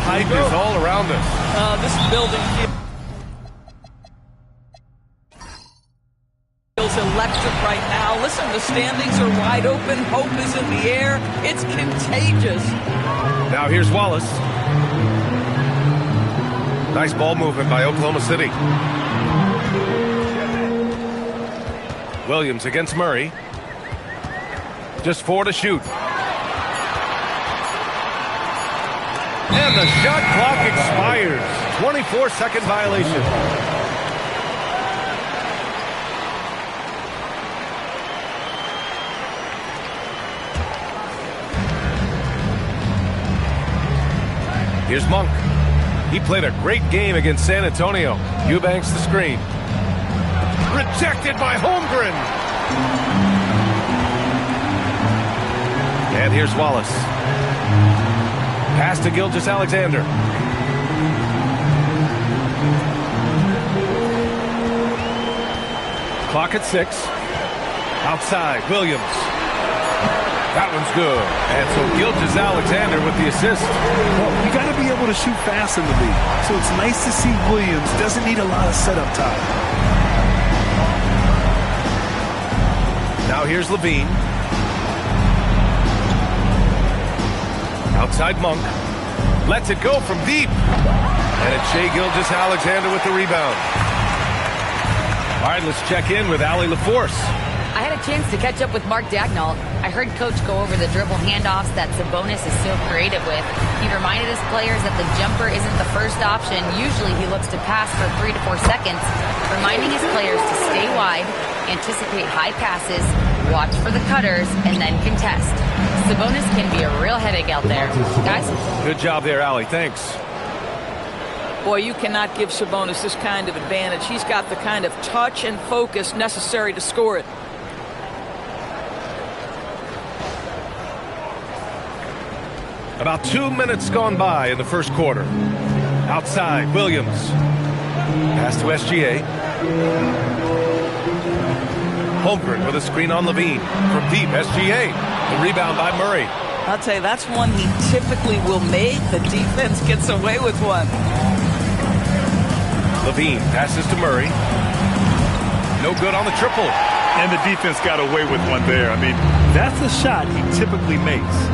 hype is all around us. This building feels electric right now. Listen, the standings are wide open. Hope is in the air. It's contagious. Now here's Wallace. Nice ball movement by Oklahoma City. Williams against Murray. Just 4 to shoot. And the shot clock expires. 24-second violation. Here's Monk. He played a great game against San Antonio. Eubanks the screen. Rejected by Holmgren. And here's Wallace. Pass to Gilgeous-Alexander. Clock at 6. Outside, Williams. That one's good. And so Gilgeous-Alexander with the assist. Well, you got to be able to shoot fast in the league. So it's nice to see Williams doesn't need a lot of setup time. Now here's Levine. Outside Monk. Lets it go from deep. And it's Shai Gilgeous-Alexander with the rebound. All right, let's check in with Allie LaForce. I had a chance to catch up with Mark Daigneault. I heard Coach go over the dribble handoffs that Sabonis is so creative with. He reminded his players that the jumper isn't the first option. Usually he looks to pass for 3 to 4 seconds, reminding his players to stay wide, anticipate high passes, watch for the cutters, and then contest. Sabonis can be a real headache out there. Guys? Good job there, Allie. Thanks. Boy, you cannot give Sabonis this kind of advantage. He's got the kind of touch and focus necessary to score it. About 2 minutes gone by in the first quarter. Outside, Williams. Pass to SGA. Holmgren with a screen on Levine. From deep, SGA. The rebound by Murray. I'll tell you, that's one he typically will make. The defense gets away with one. Levine passes to Murray. No good on the triple. And the defense got away with one there. I mean, that's the shot he typically makes.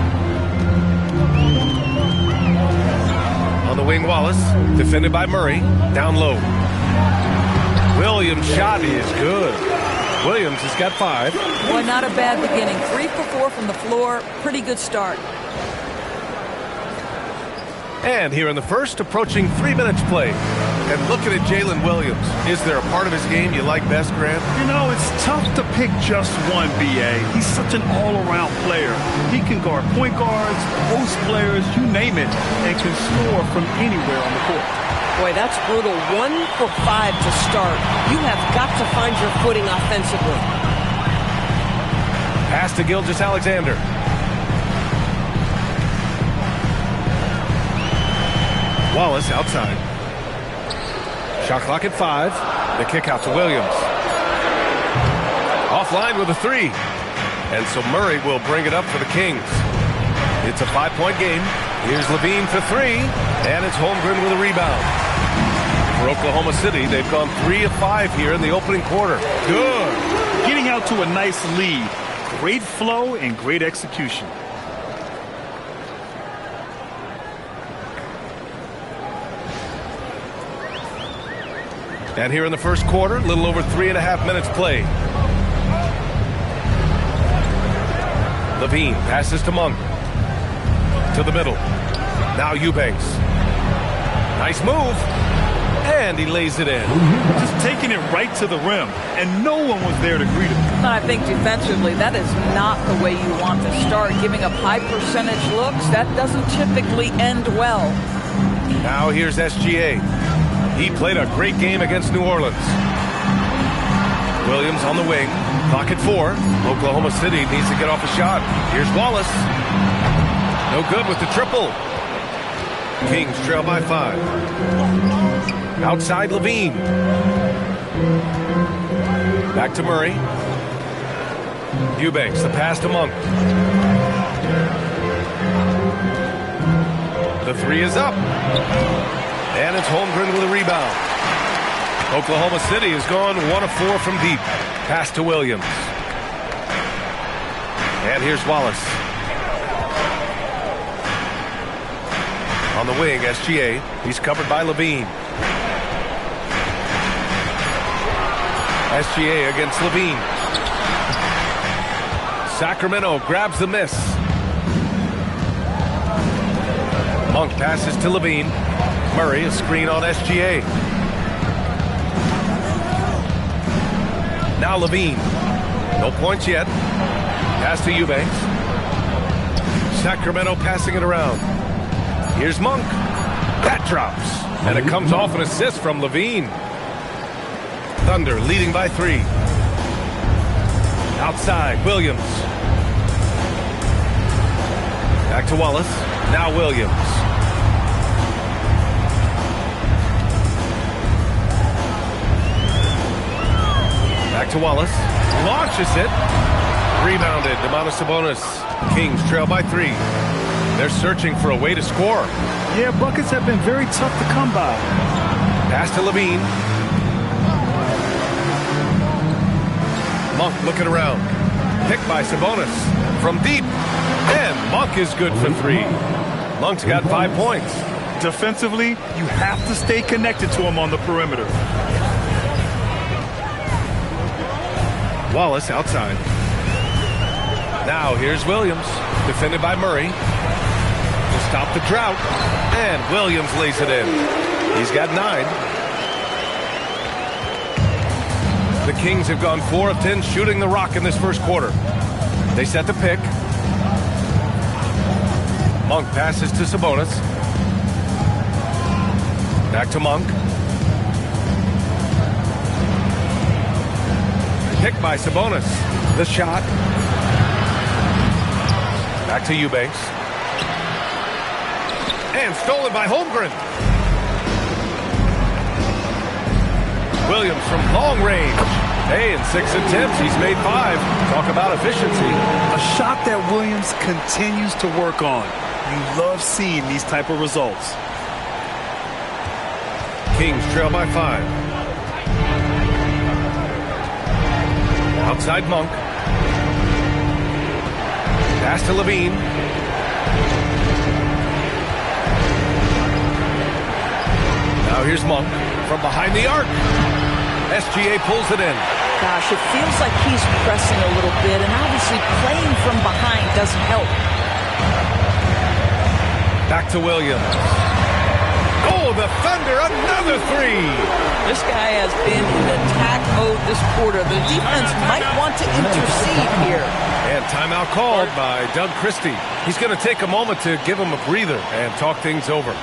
On the wing, Wallace. Defended by Murray. Down low. Williams' shot is good. Williams has got 5. Boy, not a bad beginning. 3 for 4 from the floor. Pretty good start. And here in the first, approaching 3 minutes played. And looking at Jalen Williams, is there a part of his game you like best, Grant? You know, it's tough to pick just one, B.A. He's such an all-around player. He can guard point guards, post players, you name it, and can score from anywhere on the court. Boy, that's brutal. 1 for 5 to start. You have got to find your footing offensively. Pass to Gilgeous-Alexander. Wallace outside. Shot clock at 5. The kick out to Williams. Offline with a 3. And so Murray will bring it up for the Kings. It's a 5-point game. Here's Levine for 3. And it's Holmgren with a rebound. For Oklahoma City, they've gone 3 of 5 here in the opening quarter. Good. Getting out to a nice lead. Great flow and great execution. And here in the first quarter, a little over 3.5 minutes played. Levine passes to Monk. To the middle. Now Eubanks. Nice move. And he lays it in. Just taking it right to the rim. And no one was there to greet him. I think defensively, that is not the way you want to start. Giving up high percentage looks, that doesn't typically end well. Now here's SGA. He played a great game against New Orleans. Williams on the wing. Clock at 4. Oklahoma City needs to get off a shot. Here's Wallace. No good with the triple. Kings trail by 5. Outside Levine. Back to Murray. Eubanks, the pass to Monk. The three is up. And it's Holmgren with a rebound. Oklahoma City has gone 1 of 4 from deep. Pass to Williams. And here's Wallace. On the wing, SGA. He's covered by Levine. SGA against Levine. Sacramento grabs the miss. Monk passes to Levine. Murray, a screen on SGA. Now Levine. No points yet. Pass to Eubanks. Sacramento passing it around. Here's Monk. That drops. And it comes off an assist from Levine. Thunder leading by 3. Outside, Williams. Back to Wallace. Now Williams. Back to Wallace. Launches it. Rebounded. Domantas Sabonis. Kings trail by 3. They're searching for a way to score. Yeah, buckets have been very tough to come by. Pass to Levine. Monk looking around. Picked by Sabonis. From deep. And Monk is good for 3. Monk's got 5 points. Defensively, you have to stay connected to him on the perimeter. Wallace outside. Now here's Williams. Defended by Murray. To stop the drought. And Williams lays it in. He's got 9. The Kings have gone 4 of 10 shooting the rock in this first quarter. They set the pick. Monk passes to Sabonis. Back to Monk. Picked by Sabonis. The shot. Back to Eubanks. And stolen by Holmgren. Williams from long range. Hey, in 6 attempts, he's made 5. Talk about efficiency. A shot that Williams continues to work on. You love seeing these type of results. Kings trail by 5. Outside Monk. Pass to Levine. Now here's Monk from behind the arc. SGA pulls it in. Gosh, it feels like he's pressing a little bit, and obviously playing from behind doesn't help. Back to Williams. Oh, the Thunder, another 3. This guy has been in attack mode this quarter. The defense might want to intercede here. And timeout called by Doug Christie. He's going to take a moment to give him a breather and talk things over.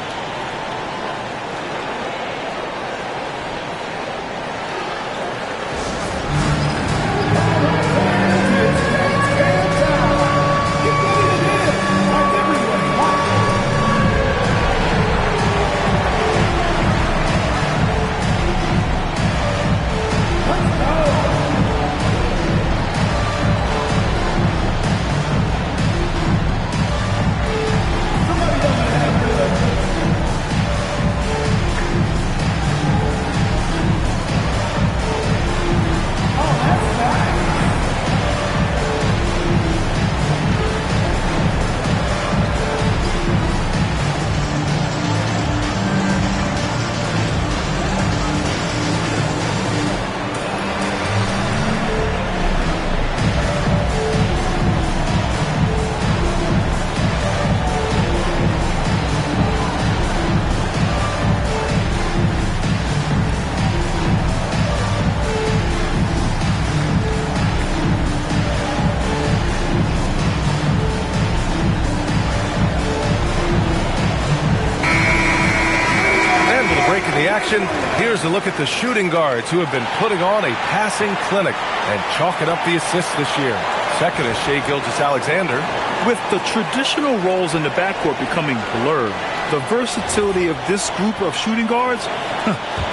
Here's a look at the shooting guards who have been putting on a passing clinic and chalking up the assists this year. Second is Shai Gilgeous-Alexander. With the traditional roles in the backcourt becoming blurred, the versatility of this group of shooting guards,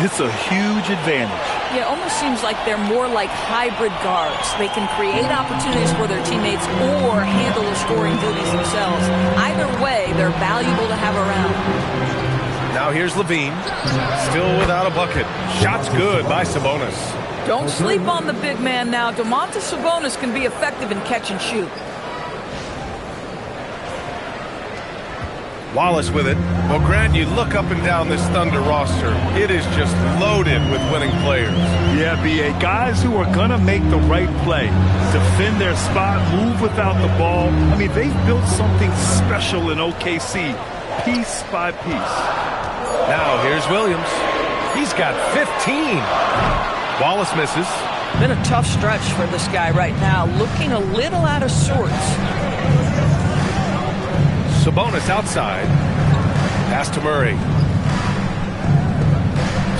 it's a huge advantage. Yeah, it almost seems like they're more like hybrid guards. They can create opportunities for their teammates or handle the scoring duties themselves. Either way, they're valuable to have around. Now here's Levine, still without a bucket. Shot's good by Sabonis. Don't sleep on the big man now. Domantas Sabonis can be effective in catch and shoot. Wallace with it. Well, Grant, you look up and down this Thunder roster. It is just loaded with winning players. Yeah, B.A. Guys who are going to make the right play, defend their spot, move without the ball. I mean, they've built something special in OKC, piece by piece. Now here's Williams. He's got 15. Wallace misses. Been a tough stretch for this guy right now, looking a little out of sorts. Sabonis outside. Pass to Murray.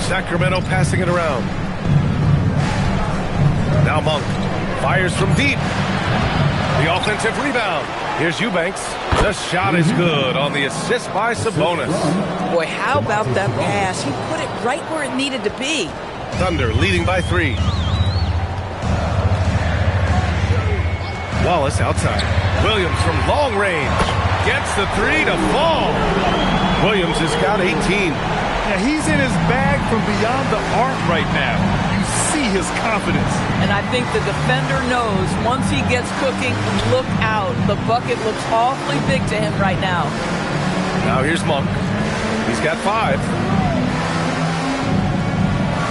Sacramento passing it around. Now Monk fires from deep. The offensive rebound. Here's Eubanks. The shot is good on the assist by Sabonis. Boy, how about that pass? He put it right where it needed to be. Thunder leading by 3. Wallace outside. Williams from long range. Gets the 3 to fall. Williams has got 18. Yeah, he's in his bag from beyond the arc right now. You see his confidence. And I think the defender knows once he gets cooking, look out. The bucket looks awfully big to him right now. Now here's Monk. He's got 5.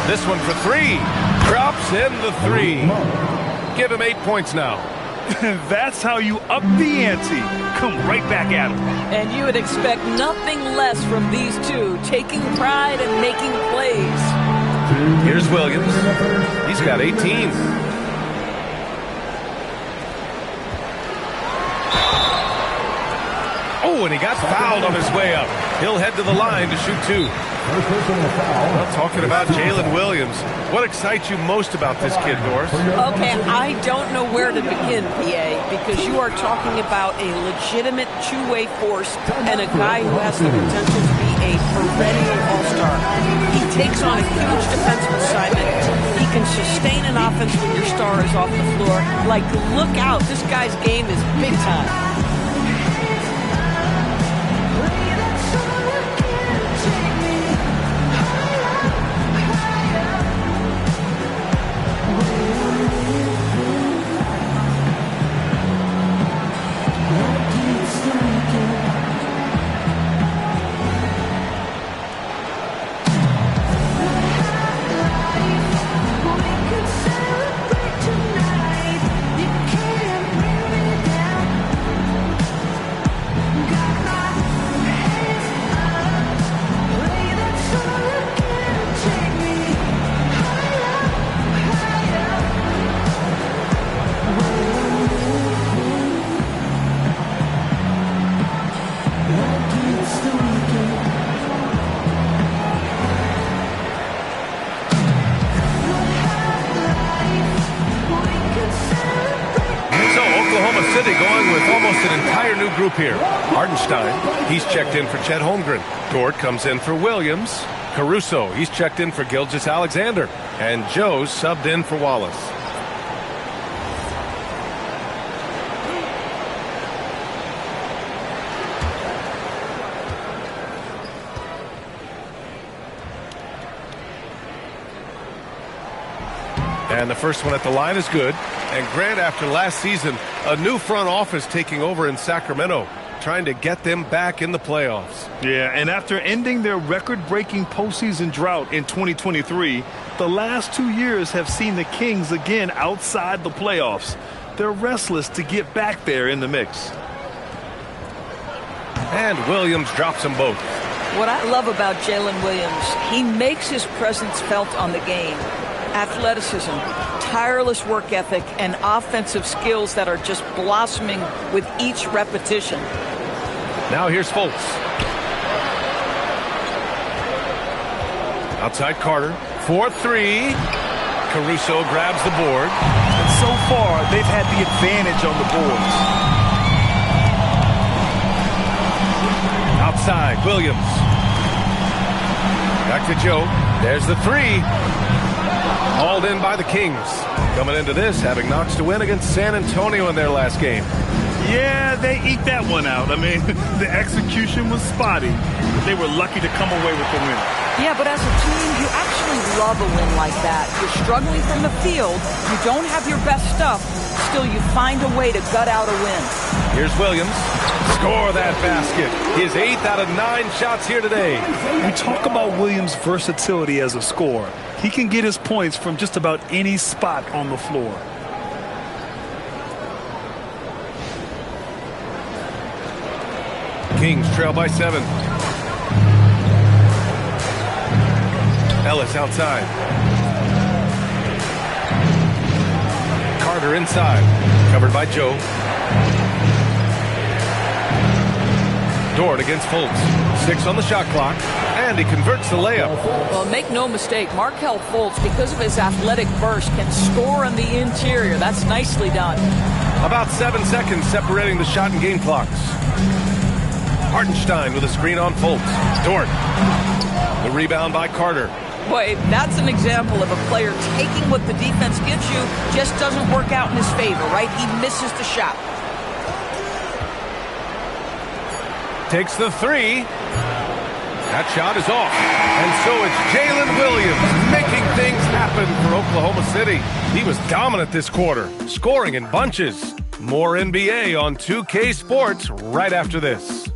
This one for 3. Drops in the 3. Give him 8 points now. That's how you up the ante. Come right back at him. And you would expect nothing less from these two, taking pride and making plays. Here's Williams. He's got 18. Oh, and he got fouled on his way up. He'll head to the line to shoot 2. Well, talking about Jalen Williams, what excites you most about this kid, Doris? Okay, I don't know where to begin, PA, because you are talking about a legitimate two-way force and a guy who has the potential to be a perennial all-star. He takes on a huge defensive assignment. He can sustain an offense when your star is off the floor. Like, look out, this guy's game is big time. Going with almost an entire new group here. Hartenstein, he's checked in for Chet Holmgren. Dort comes in for Williams. Caruso, he's checked in for Gilgeous-Alexander. And Joe's subbed in for Wallace. And the first one at the line is good. And Grant, after last season, a new front office taking over in Sacramento, trying to get them back in the playoffs. Yeah, and after ending their record-breaking postseason drought in 2023, the last 2 years have seen the Kings again outside the playoffs. They're restless to get back there in the mix. And Williams drops them both. What I love about Jalen Williams, he makes his presence felt on the game. Athleticism, tireless work ethic, and offensive skills that are just blossoming with each repetition. Now here's Fultz. Outside Carter, 4-3. Caruso grabs the board. And so far, they've had the advantage on the boards. Outside, Williams. Back to Joe. There's the three. Hauled in by the Kings. Coming into this, having Knox to win against San Antonio in their last game. Yeah, they eked that one out. I mean, the execution was spotty, but they were lucky to come away with the win. Yeah, but as a team, you actually love a win like that. You're struggling from the field. You don't have your best stuff. Still, you find a way to gut out a win. Here's Williams. Score that basket. His 8th out of 9 shots here today. We talk about Williams' versatility as a scorer. He can get his points from just about any spot on the floor. Kings trail by 7. Ellis outside. Carter inside. Covered by Joe. Dort against Fultz. 6 on the shot clock. And he converts the layup. Well, make no mistake, Markelle Fultz, because of his athletic burst, can score on the interior. That's nicely done. About 7 seconds separating the shot and game clocks. Hartenstein with a screen on Fultz. Dort. The rebound by Carter. Boy, that's an example of a player taking what the defense gives you, just doesn't work out in his favor, right? He misses the shot. Takes the three. That shot is off. And so it's Jalen Williams making things happen for Oklahoma City. He was dominant this quarter, scoring in bunches. More NBA on 2K Sports right after this.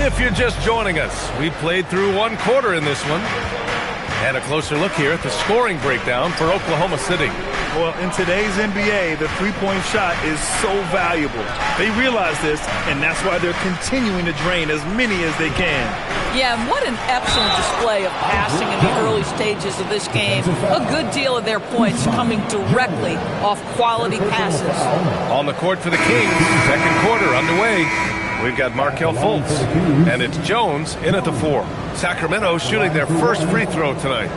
If you're just joining us, we played through 1 quarter in this one. And a closer look here at the scoring breakdown for Oklahoma City. Well, in today's NBA, the three-point shot is so valuable. They realize this, and that's why they're continuing to drain as many as they can. Yeah, and what an excellent display of passing in the early stages of this game. A good deal of their points coming directly off quality passes. On the court for the Kings, second quarter underway. We've got Markelle Fultz, and it's Jones in at the 4. Sacramento shooting their first free throw tonight.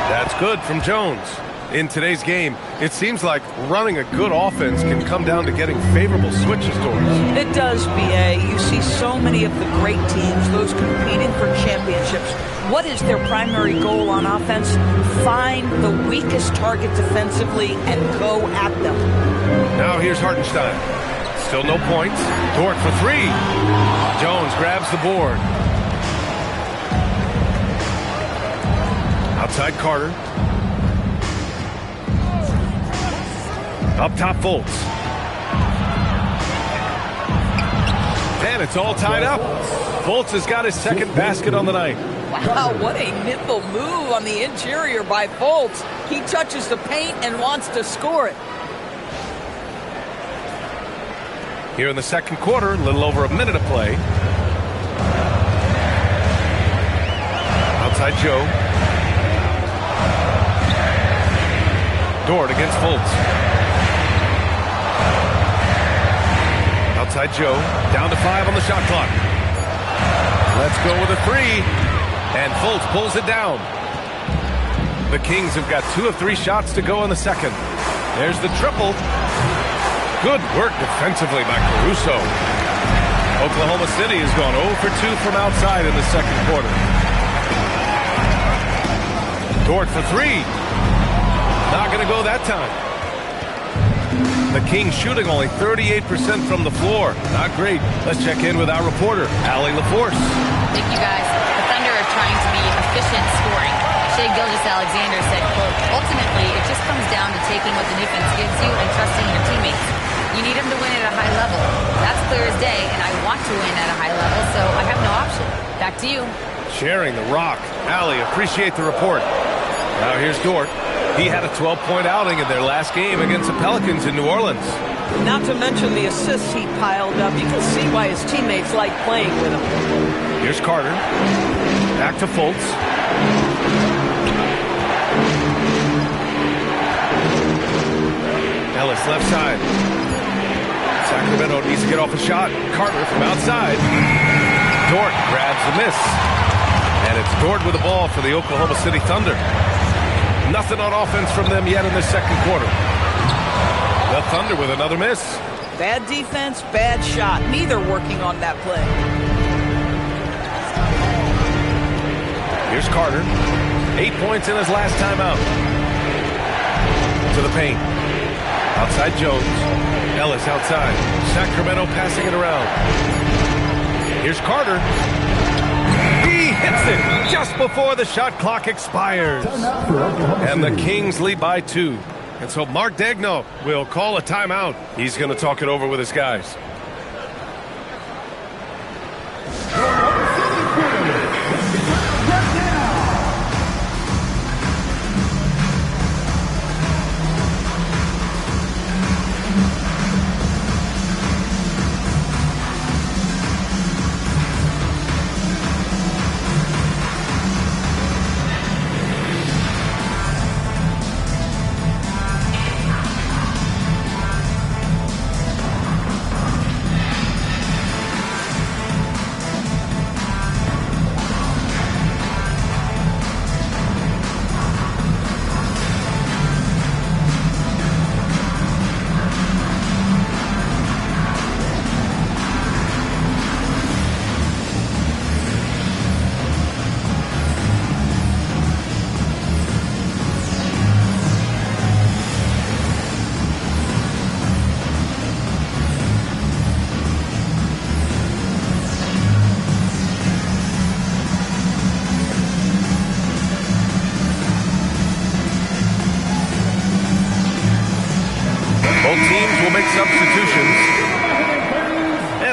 That's good from Jones. In today's game, it seems like running a good offense can come down to getting favorable switches towards. It does, B.A. You see so many of the great teams, those competing for championships. What is their primary goal on offense? Find the weakest target defensively and go at them. Now here's Hartenstein. Still no points. Dort for 3. Jones grabs the board. Outside Carter. Up top, Fultz. And it's all tied up. Fultz has got his second basket on the night. Wow, what a nimble move on the interior by Fultz. He touches the paint and wants to score it. Here in the second quarter, a little over a minute of play. Outside Joe. Dort against Fultz. Outside Joe, down to 5 on the shot clock. Let's go with a 3. And Fultz pulls it down. The Kings have got 2 of 3 shots to go in the second. There's the triple. Good work defensively by Caruso. Oklahoma City has gone 0 for 2 from outside in the second quarter. Dort for 3. Not going to go that time. The Kings shooting only 38% from the floor. Not great. Let's check in with our reporter, Allie LaForce. Thank you, guys. The Thunder are trying to be efficient scoring. Shai Gilgeous-Alexander said, quote, ultimately, it just comes down to taking what the defense gives you and trusting your teammates. You need them to win at a high level. clear as day, and I want to win at a high level, so I have no option. Back to you. Sharing the rock. Allie, appreciate the report. Now here's Dort. He had a 12-point outing in their last game against the Pelicans in New Orleans. Not to mention the assists he piled up. You can see why his teammates like playing with him. Here's Carter. Back to Fultz. Ellis left side. Sacramento needs to get off a shot. Carter from outside. Dort grabs the miss. And it's Dort with the ball for the Oklahoma City Thunder. Nothing on offense from them yet in the second quarter. The Thunder with another miss. Bad defense, bad shot. Neither working on that play. Here's Carter. 8 points in his last time out. To the paint. Outside Jones. Ellis outside. Sacramento passing it around. Here's Carter. He hits it just before the shot clock expires. And the Kings lead by 2. And so Mark Daigneault will call a timeout. He's going to talk it over with his guys.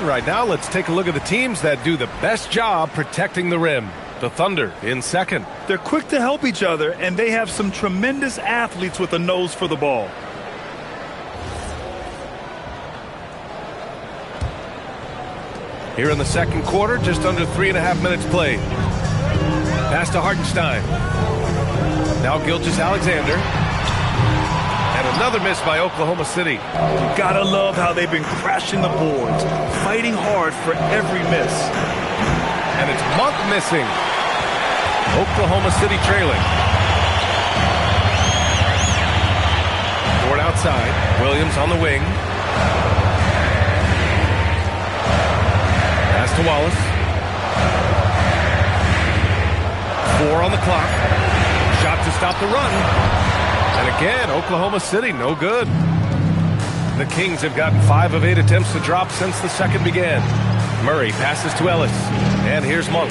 Right now, let's take a look at the teams that do the best job protecting the rim. The Thunder in second. They're quick to help each other, and they have some tremendous athletes with a nose for the ball. Here in the second quarter, just under 3.5 minutes played. Pass to Hartenstein. Now Gilgeous-Alexander. And another miss by Oklahoma City. You gotta love how they've been crashing the boards, fighting hard for every miss. And it's Monk missing. Oklahoma City trailing. Ford outside. Williams on the wing. Pass to Wallace. 4 on the clock. Shot to stop the run. And again, Oklahoma City, no good. The Kings have gotten 5 of 8 attempts to drop since the second began. Murray passes to Ellis. And here's Monk.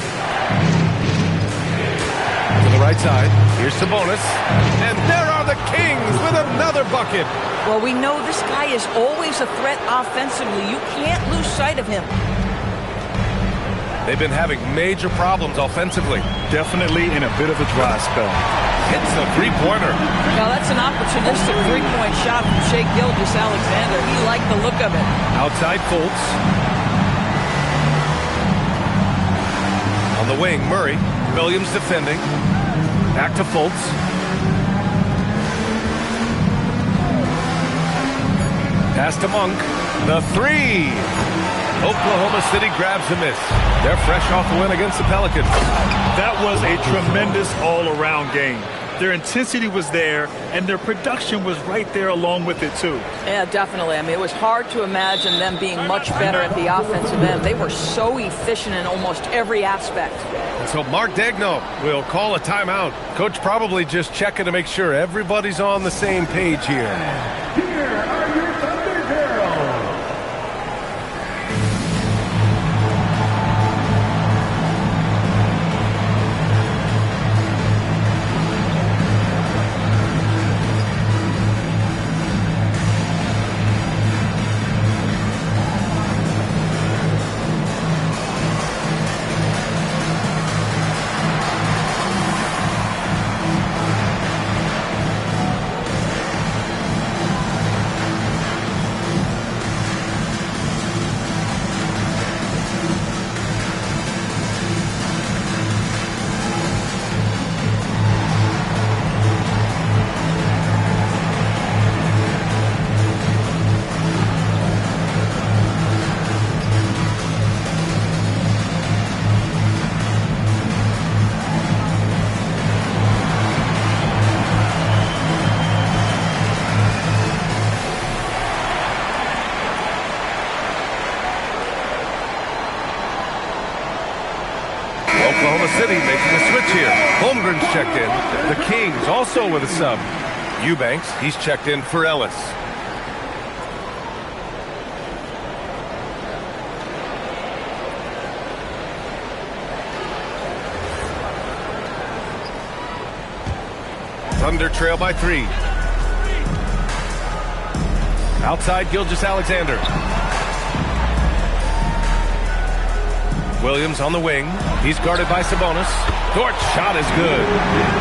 To the right side. Here's Sabonis. And there are the Kings with another bucket. Well, we know this guy is always a threat offensively. You can't lose sight of him. They've been having major problems offensively. Definitely in a bit of a dry spell. Hits a three-pointer. Now that's an opportunistic three-point shot from Shai Gilgeous-Alexander. He liked the look of it. Outside Fultz. On the wing, Murray. Williams defending. Back to Fultz. Pass to Monk. The three. Oklahoma City grabs the miss. They're fresh off the win against the Pelicans. That was a tremendous all-around game. Their intensity was there, and their production was right there along with it, too. Yeah, definitely. I mean, it was hard to imagine them being much better at the offensive end. They were so efficient in almost every aspect. And so Mark Daigneault will call a timeout. Coach probably just checking to make sure everybody's on the same page here. Here are your Thunder Girls. City making a switch here. Holmgren's checked in. The Kings also with a sub. Eubanks, he's checked in for Ellis. Thunder trail by 3. Outside, Gilgeous-Alexander. Williams on the wing. He's guarded by Sabonis. Dort's shot is good.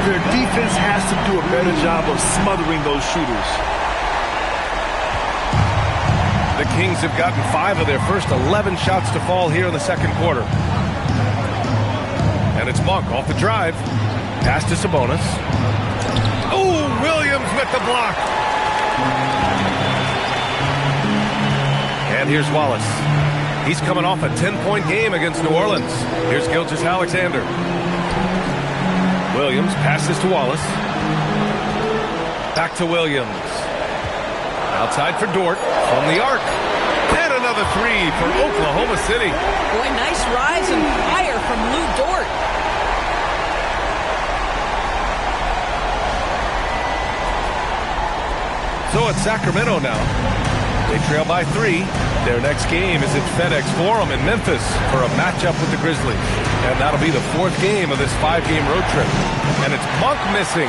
Their defense has to do a better job of smothering those shooters. The Kings have gotten 5 of their first 11 shots to fall here in the second quarter. And it's Monk off the drive. Pass to Sabonis. Oh, Williams with the block. And here's Wallace. He's coming off a 10-point game against New Orleans. Here's Gilgeous-Alexander. Williams passes to Wallace. Back to Williams. Outside for Dort from the arc. And another 3 for Oklahoma City. Boy, nice rise and fire from Lou Dort. So it's Sacramento now. They trail by 3. Their next game is at FedEx Forum in Memphis for a matchup with the Grizzlies. And that'll be the 4th game of this 5-game road trip. And it's Monk missing.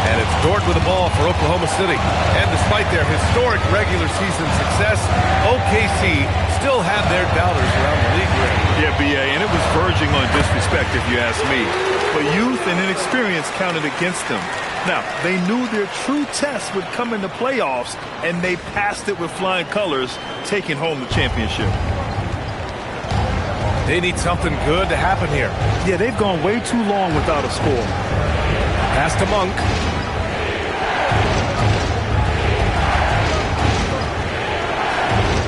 And it's Dort with the ball for Oklahoma City. And despite their historic regular season success, OKC still had their doubters around the league. Yeah, B.A., and it was verging on disrespect if you ask me. But youth and inexperience counted against them. Now, they knew their true test would come in the playoffs, and they passed it with flying colors, taking home the championship. They need something good to happen here. Yeah, they've gone way too long without a score. Pass to Monk.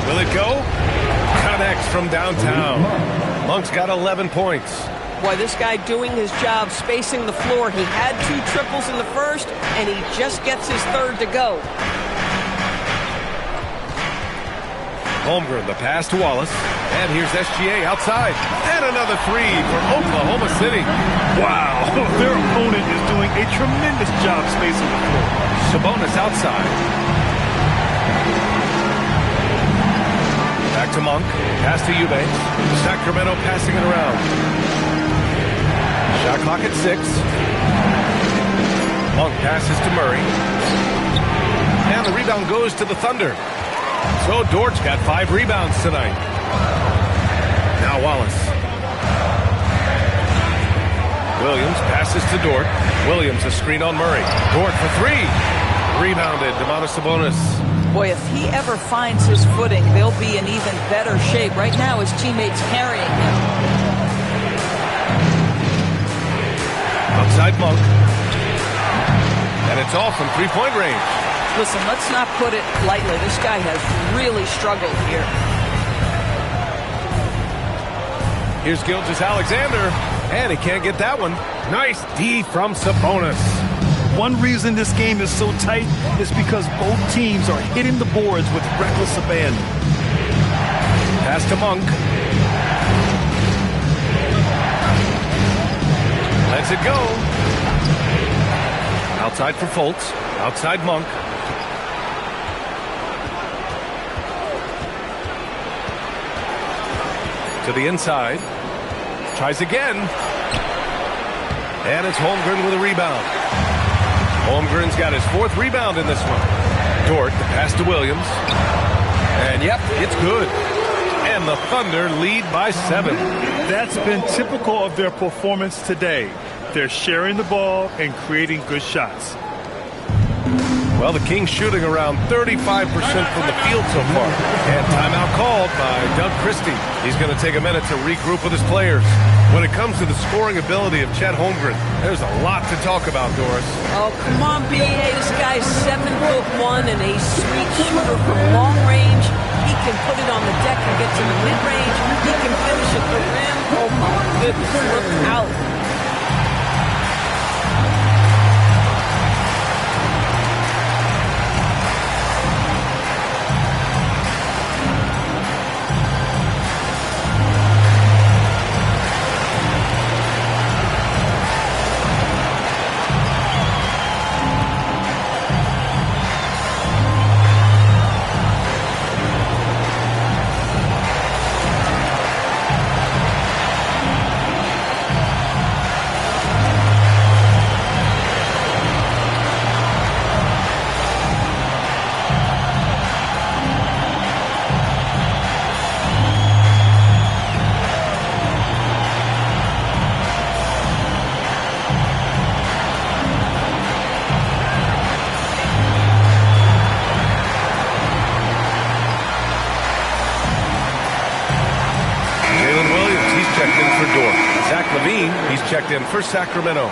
Will it go? Connects from downtown. Monk's got 11 points. Boy, this guy doing his job, spacing the floor. He had 2 triples in the first, and he just gets his 3rd to go. Holmgren, the pass to Wallace. And here's SGA outside. And another 3 for Oklahoma City. Wow, their opponent is doing a tremendous job spacing the floor. Sabonis outside. Back to Monk. Pass to Eubanks. Sacramento passing it around. Shot clock at 6. Monk passes to Murray. And the rebound goes to the Thunder. So Dort's got 5 rebounds tonight. Now Wallace. Williams passes to Dort. Williams a screen on Murray. Dort for 3. Rebounded. Domantas Sabonis. Boy, if he ever finds his footing, they'll be in even better shape. Right now, his teammates carrying him. Outside Monk. And it's off from 3-point range. Listen, let's not put it lightly. This guy has really struggled here. Here's Gilgeous-Alexander. And he can't get that one. Nice D from Sabonis. One reason this game is so tight is because both teams are hitting the boards with reckless abandon. Pass to Monk. Lets it go. Outside for Fultz. Outside Monk. To the inside. Tries again. And it's Holmgren with a rebound. Holmgren's got his 4th rebound in this one. Dort, the pass to Williams. And yep, it's good. And the Thunder lead by 7. That's been typical of their performance today. They're sharing the ball and creating good shots. Well, the Kings shooting around 35% from the field so far. And timeout called by Doug Christie. He's going to take a minute to regroup with his players. When it comes to the scoring ability of Chet Holmgren, there's a lot to talk about, Doris. Oh, come on, B.A. This guy's 7'1" and a sweet shooter from long range. He can put it on the deck and get to the mid-range. He can finish at the rim. Oh, my goodness. Look out. Levine, he's checked in for Sacramento.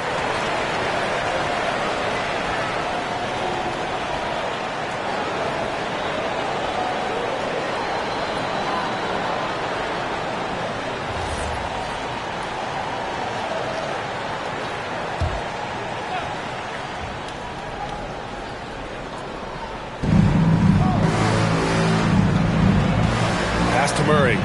To Murray.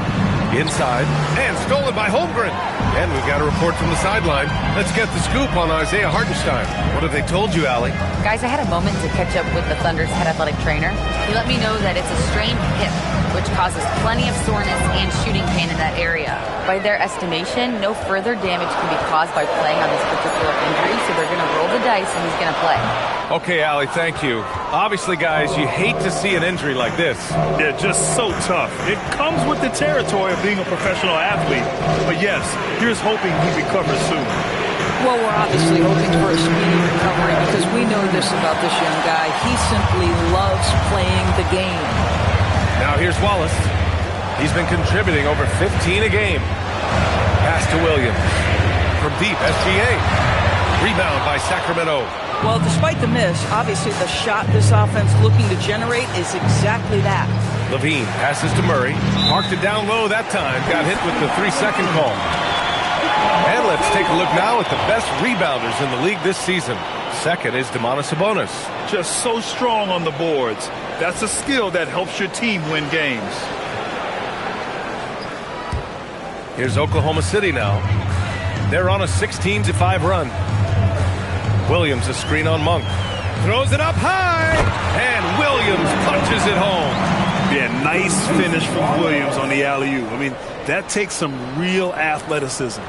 Inside. And stolen by Holmgren. And we've got a report from the sideline. Let's get the scoop on Isaiah Hartenstein. What have they told you, Allie? Guys, I had a moment to catch up with the Thunder's head athletic trainer. He let me know that it's a strained hip, which causes plenty of soreness and shooting pain in that area. By their estimation, no further damage can be caused by playing on this particular injury, so they're going to roll the dice and he's going to play. Okay, Allie, thank you. Obviously, guys, you hate to see an injury like this. Yeah, just so tough. It comes with the territory of being a professional athlete. But yes, here's hoping he recovers soon. Well, we're obviously hoping for a speedy recovery because we know this about this young guy. He simply loves playing the game. Now here's Wallace. He's been contributing over 15 a game. Pass to Williams. From deep, SGA. Rebound by Sacramento. Well, despite the miss, obviously the shot this offense looking to generate is exactly that. Levine passes to Murray. Marked it down low that time. Got hit with the 3-second call. And let's take a look now at the best rebounders in the league this season. Second is Domantas Sabonis. Just so strong on the boards. That's a skill that helps your team win games. Here's Oklahoma City now. They're on a 16-5 run. Williams, a screen on Monk. Throws it up high, and Williams punches it home. Yeah, nice finish from Williams on the alley-oop. I mean, that takes some real athleticism.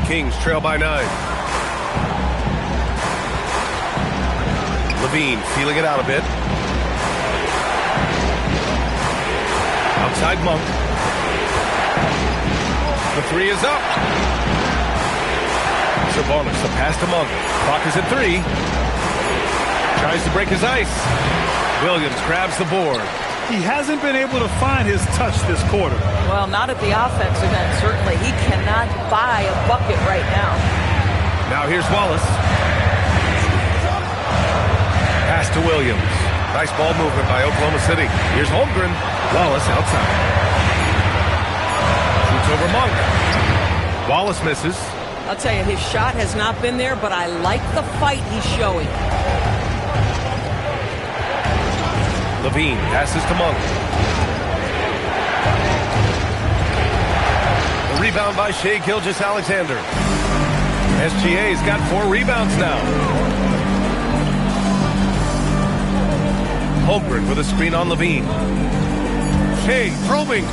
Kings trail by 9. Levine feeling it out a bit. Outside Monk. The three is up. Sabonis, the pass to Monk. Clock is at 3. Tries to break his ice. Williams grabs the board. He hasn't been able to find his touch this quarter. Well, not at the offensive end, certainly. He cannot buy a bucket right now. Now here's Wallace. Pass to Williams. Nice ball movement by Oklahoma City. Here's Holmgren. Wallace outside. Shoots over Monk. Wallace misses. I'll tell you, his shot has not been there, but I like the fight he's showing. Levine passes to Monk. The rebound by Shai Gilgeous-Alexander. SGA's got 4 rebounds now. Holmgren with a screen on Levine. Shai probing.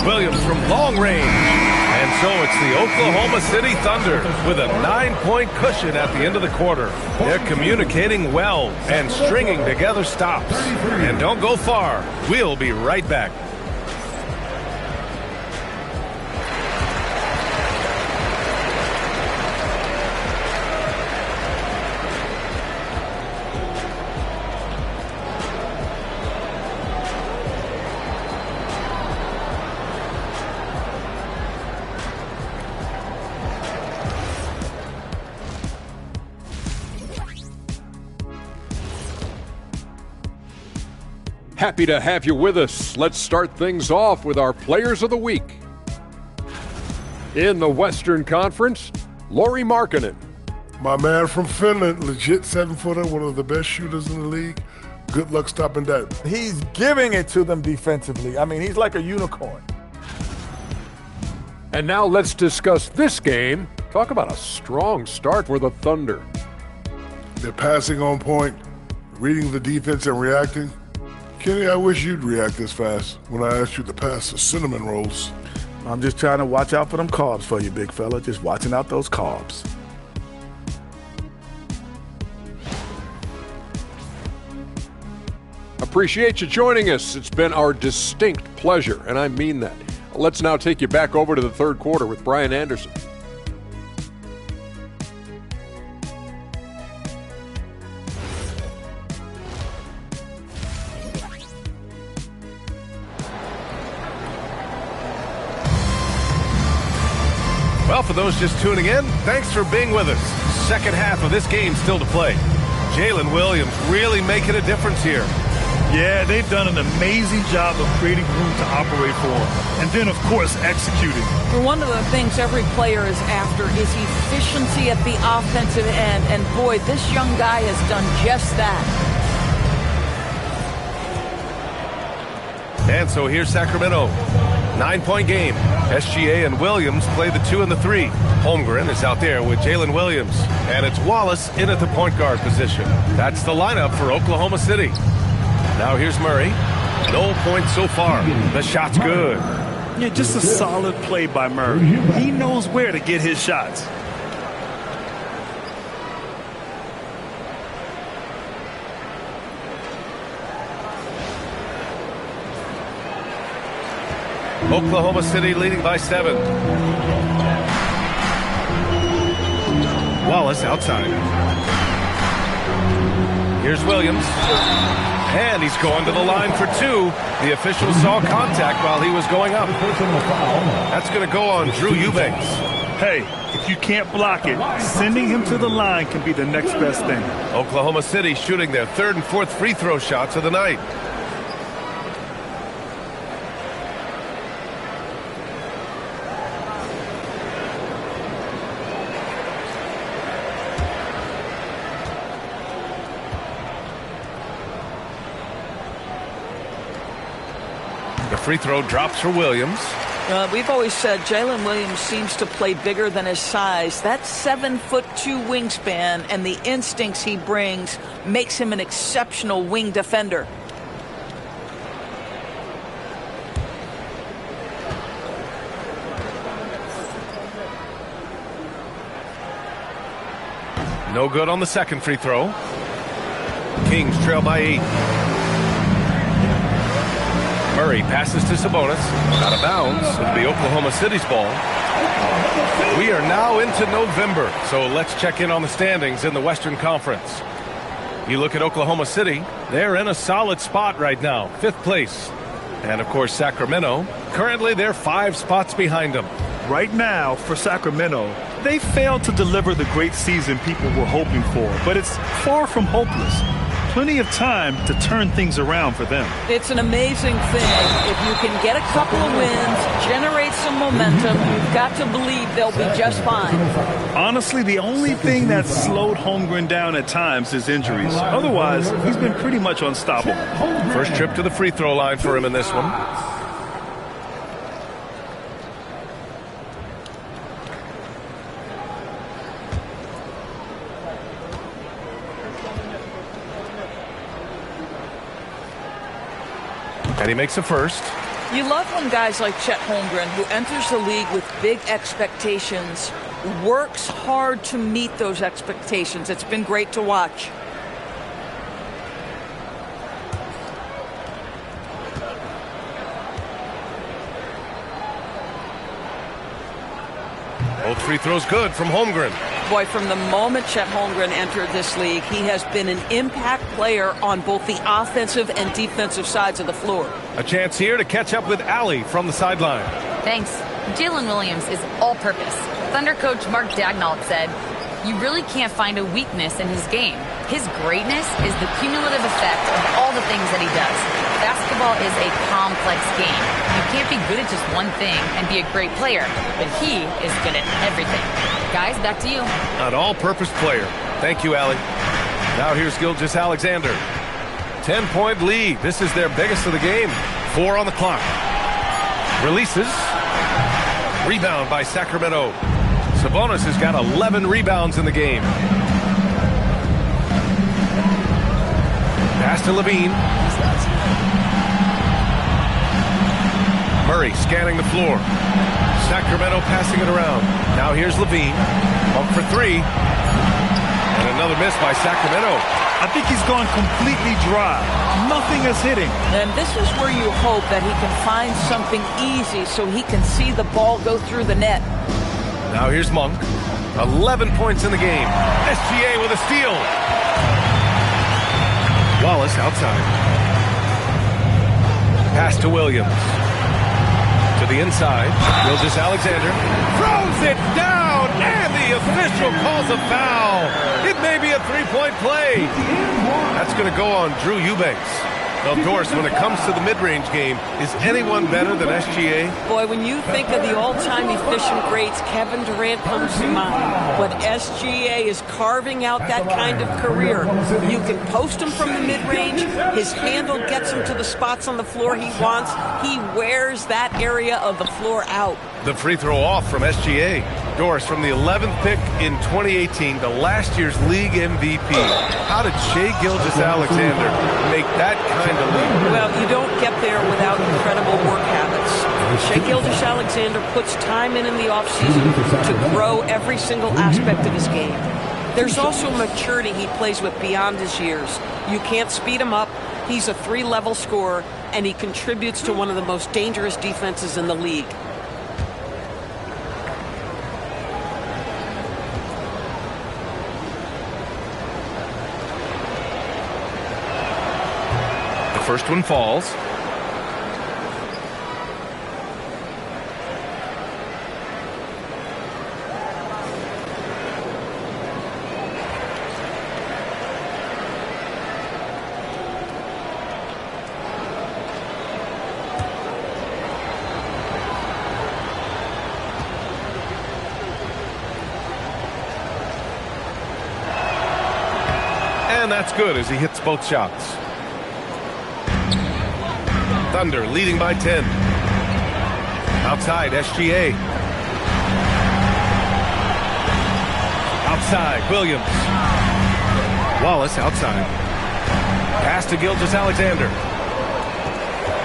Williams from long range. And so it's the Oklahoma City Thunder with a 9-point cushion at the end of the quarter. They're communicating well and stringing together stops. And don't go far. We'll be right back. Happy to have you with us. Let's start things off with our Players of the Week. In the Western Conference, Lauri Markkanen. My man from Finland, legit 7-footer, one of the best shooters in the league. Good luck stopping that. He's giving it to them defensively. I mean, he's like a unicorn. And now let's discuss this game. Talk about a strong start for the Thunder. They're passing on point, reading the defense and reacting. Kenny, I wish you'd react this fast when I asked you to pass the cinnamon rolls. I'm just trying to watch out for them carbs for you, big fella. Just watching out those carbs. Appreciate you joining us. It's been our distinct pleasure, and I mean that. Let's now take you back over to the third quarter with Brian Anderson. Well, for those just tuning in, thanks for being with us. Second half of this game still to play. Jalen Williams really making a difference here. Yeah, they've done an amazing job of creating room to operate for him. And then, of course, executing. One of the things every player is after is efficiency at the offensive end. And boy, this young guy has done just that. And so here's Sacramento. 9-point game. SGA and Williams play the 2 and the 3. Holmgren is out there with Jalen Williams. And it's Wallace in at the point guard position. That's the lineup for Oklahoma City. Now here's Murray. No points so far. The shot's good. Yeah, just a solid play by Murray. He knows where to get his shots. Oklahoma City leading by 7. Wallace outside. Here's Williams. And he's going to the line for 2. The official saw contact while he was going up. That's going to go on Drew Eubanks. Hey, if you can't block it, sending him to the line can be the next best thing. Oklahoma City shooting their 3rd and 4th free throw shots of the night. The free throw drops for Williams. We've always said Jalen Williams seems to play bigger than his size. That 7'2" wingspan and the instincts he brings makes him an exceptional wing defender. No good on the second free throw. Kings trail by 8. Murray passes to Sabonis. Out of bounds. It'll be Oklahoma City's ball. We are now into November, so let's check in on the standings in the Western Conference. You look at Oklahoma City, they're in a solid spot right now, 5th place. And, of course, Sacramento, currently they're 5 spots behind them. Right now, for Sacramento, they failed to deliver the great season people were hoping for, but it's far from hopeless. Plenty of time to turn things around for them. It's an amazing thing. If you can get a couple of wins, generate some momentum, you've got to believe they'll be just fine. Honestly, the only thing that's slowed Holmgren down at times is injuries. Otherwise, he's been pretty much unstoppable. First trip to the free throw line for him in this one. And he makes a first. You love when guys like Chet Holmgren, who enters the league with big expectations, works hard to meet those expectations. It's been great to watch. Both free throws good from Holmgren. Boy, from the moment Chet Holmgren entered this league, he has been an impact player on both the offensive and defensive sides of the floor. A chance here to catch up with Allie from the sideline. Thanks. Jalen Williams is all-purpose. Thunder coach Mark Daigneault said, "You really can't find a weakness in his game. His greatness is the cumulative effect of all the things that he does. Basketball is a complex game. You can't be good at just one thing and be a great player, but he is good at everything." Guys, back to you. An all-purpose player. Thank you, Allie. Now here's Gilgeous-Alexander. 10-point lead. This is their biggest of the game. 4 on the clock. Releases. Rebound by Sacramento. Sabonis has got 11 rebounds in the game. Pass to Levine. Murray scanning the floor. Sacramento passing it around. Now here's Levine. Pump for 3. And another miss by Sacramento. I think he's gone completely dry. Nothing is hitting. And this is where you hope that he can find something easy so he can see the ball go through the net. Now here's Monk. 11 points in the game. SGA with a steal. Wallace outside. Pass to Williams. To to the inside. Gilgeous-Alexander throws it down, and the official calls a foul. It may be a three-point play. That's going to go on Drew Eubanks. Well, Doris, when it comes to the mid-range game, is anyone better than SGA? Boy, when you think of the all-time efficient greats, Kevin Durant comes to mind. But SGA is carving out that kind of career. You can post him from the mid-range. His handle gets him to the spots on the floor he wants. He wears that area of the floor out. The free throw off from SGA. Doris, from the 11th pick in 2018 to last year's league MVP, how did Shai Gilgeous-Alexander make that kind of leap? Well, you don't get there without incredible work habits. Shai Gilgeous-Alexander puts time in the offseason to grow every single aspect of his game. There's also maturity he plays with beyond his years. You can't speed him up. He's a 3-level scorer, and he contributes to one of the most dangerous defenses in the league. First one falls. And that's good as he hits both shots. Thunder leading by 10. Outside, SGA. Outside, Williams. Wallace outside. Pass to Gilgeous-Alexander.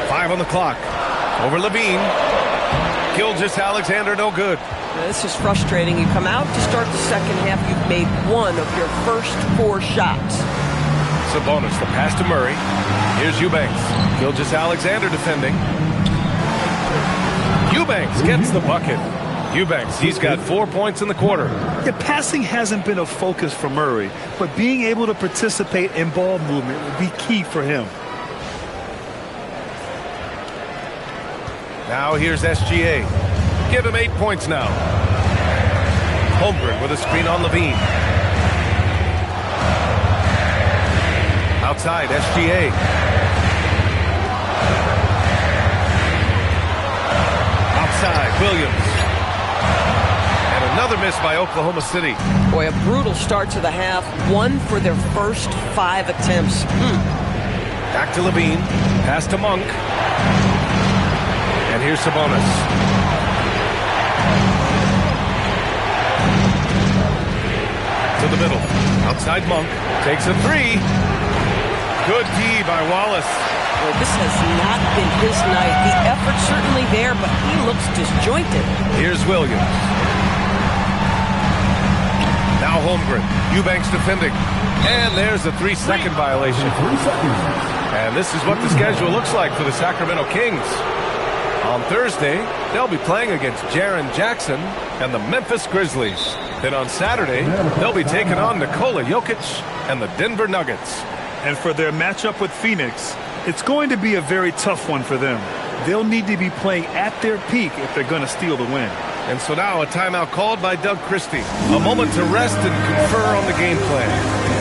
5 on the clock. Over Levine. Gilgeous-Alexander, no good. This is frustrating. You come out to start the second half, you've made one of your first 4 shots. Sabonis, the pass to Murray. Here's Eubanks. Gilgeous-Alexander defending. Eubanks gets the bucket. Eubanks, he's got 4 points in the quarter. The passing hasn't been a focus for Murray, but being able to participate in ball movement will be key for him. Now here's SGA. Give him 8 points now. Holmgren with a screen on Levine. Outside, SGA. Outside, Williams. And another miss by Oklahoma City. Boy, a brutal start to the half. 1 for their first 5 attempts. Back to Levine. Pass to Monk. And here's Sabonis. To the middle. Outside Monk. Takes a 3. Good D by Wallace. Well, this has not been his night. The effort's certainly there, but he looks disjointed. Here's Williams. Now Holmgren. Eubanks defending. And there's a 3-second violation. And this is what the schedule looks like for the Sacramento Kings. On Thursday, they'll be playing against Jaren Jackson and the Memphis Grizzlies. Then on Saturday, they'll be taking on Nikola Jokic and the Denver Nuggets. And for their matchup with Phoenix, it's going to be a very tough one for them. They'll need to be playing at their peak if they're going to steal the win. And so now a timeout called by Doug Christie. A moment to rest and confer on the game plan.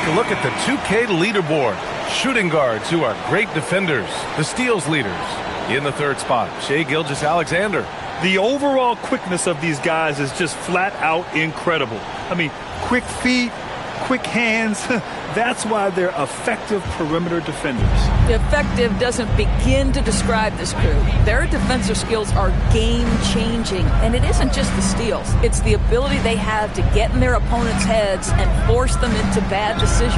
a look at the 2K leaderboard. Shooting guards who are great defenders. The steals leaders. In the third spot, Shai Gilgeous-Alexander. The overall quickness of these guys is just flat out incredible. I mean, quick feet, quick hands. That's why they're effective perimeter defenders. Effective doesn't begin to describe this crew. Their defensive skills are game-changing, and it isn't just the steals. It's the ability they have to get in their opponents' heads and force them into bad decisions.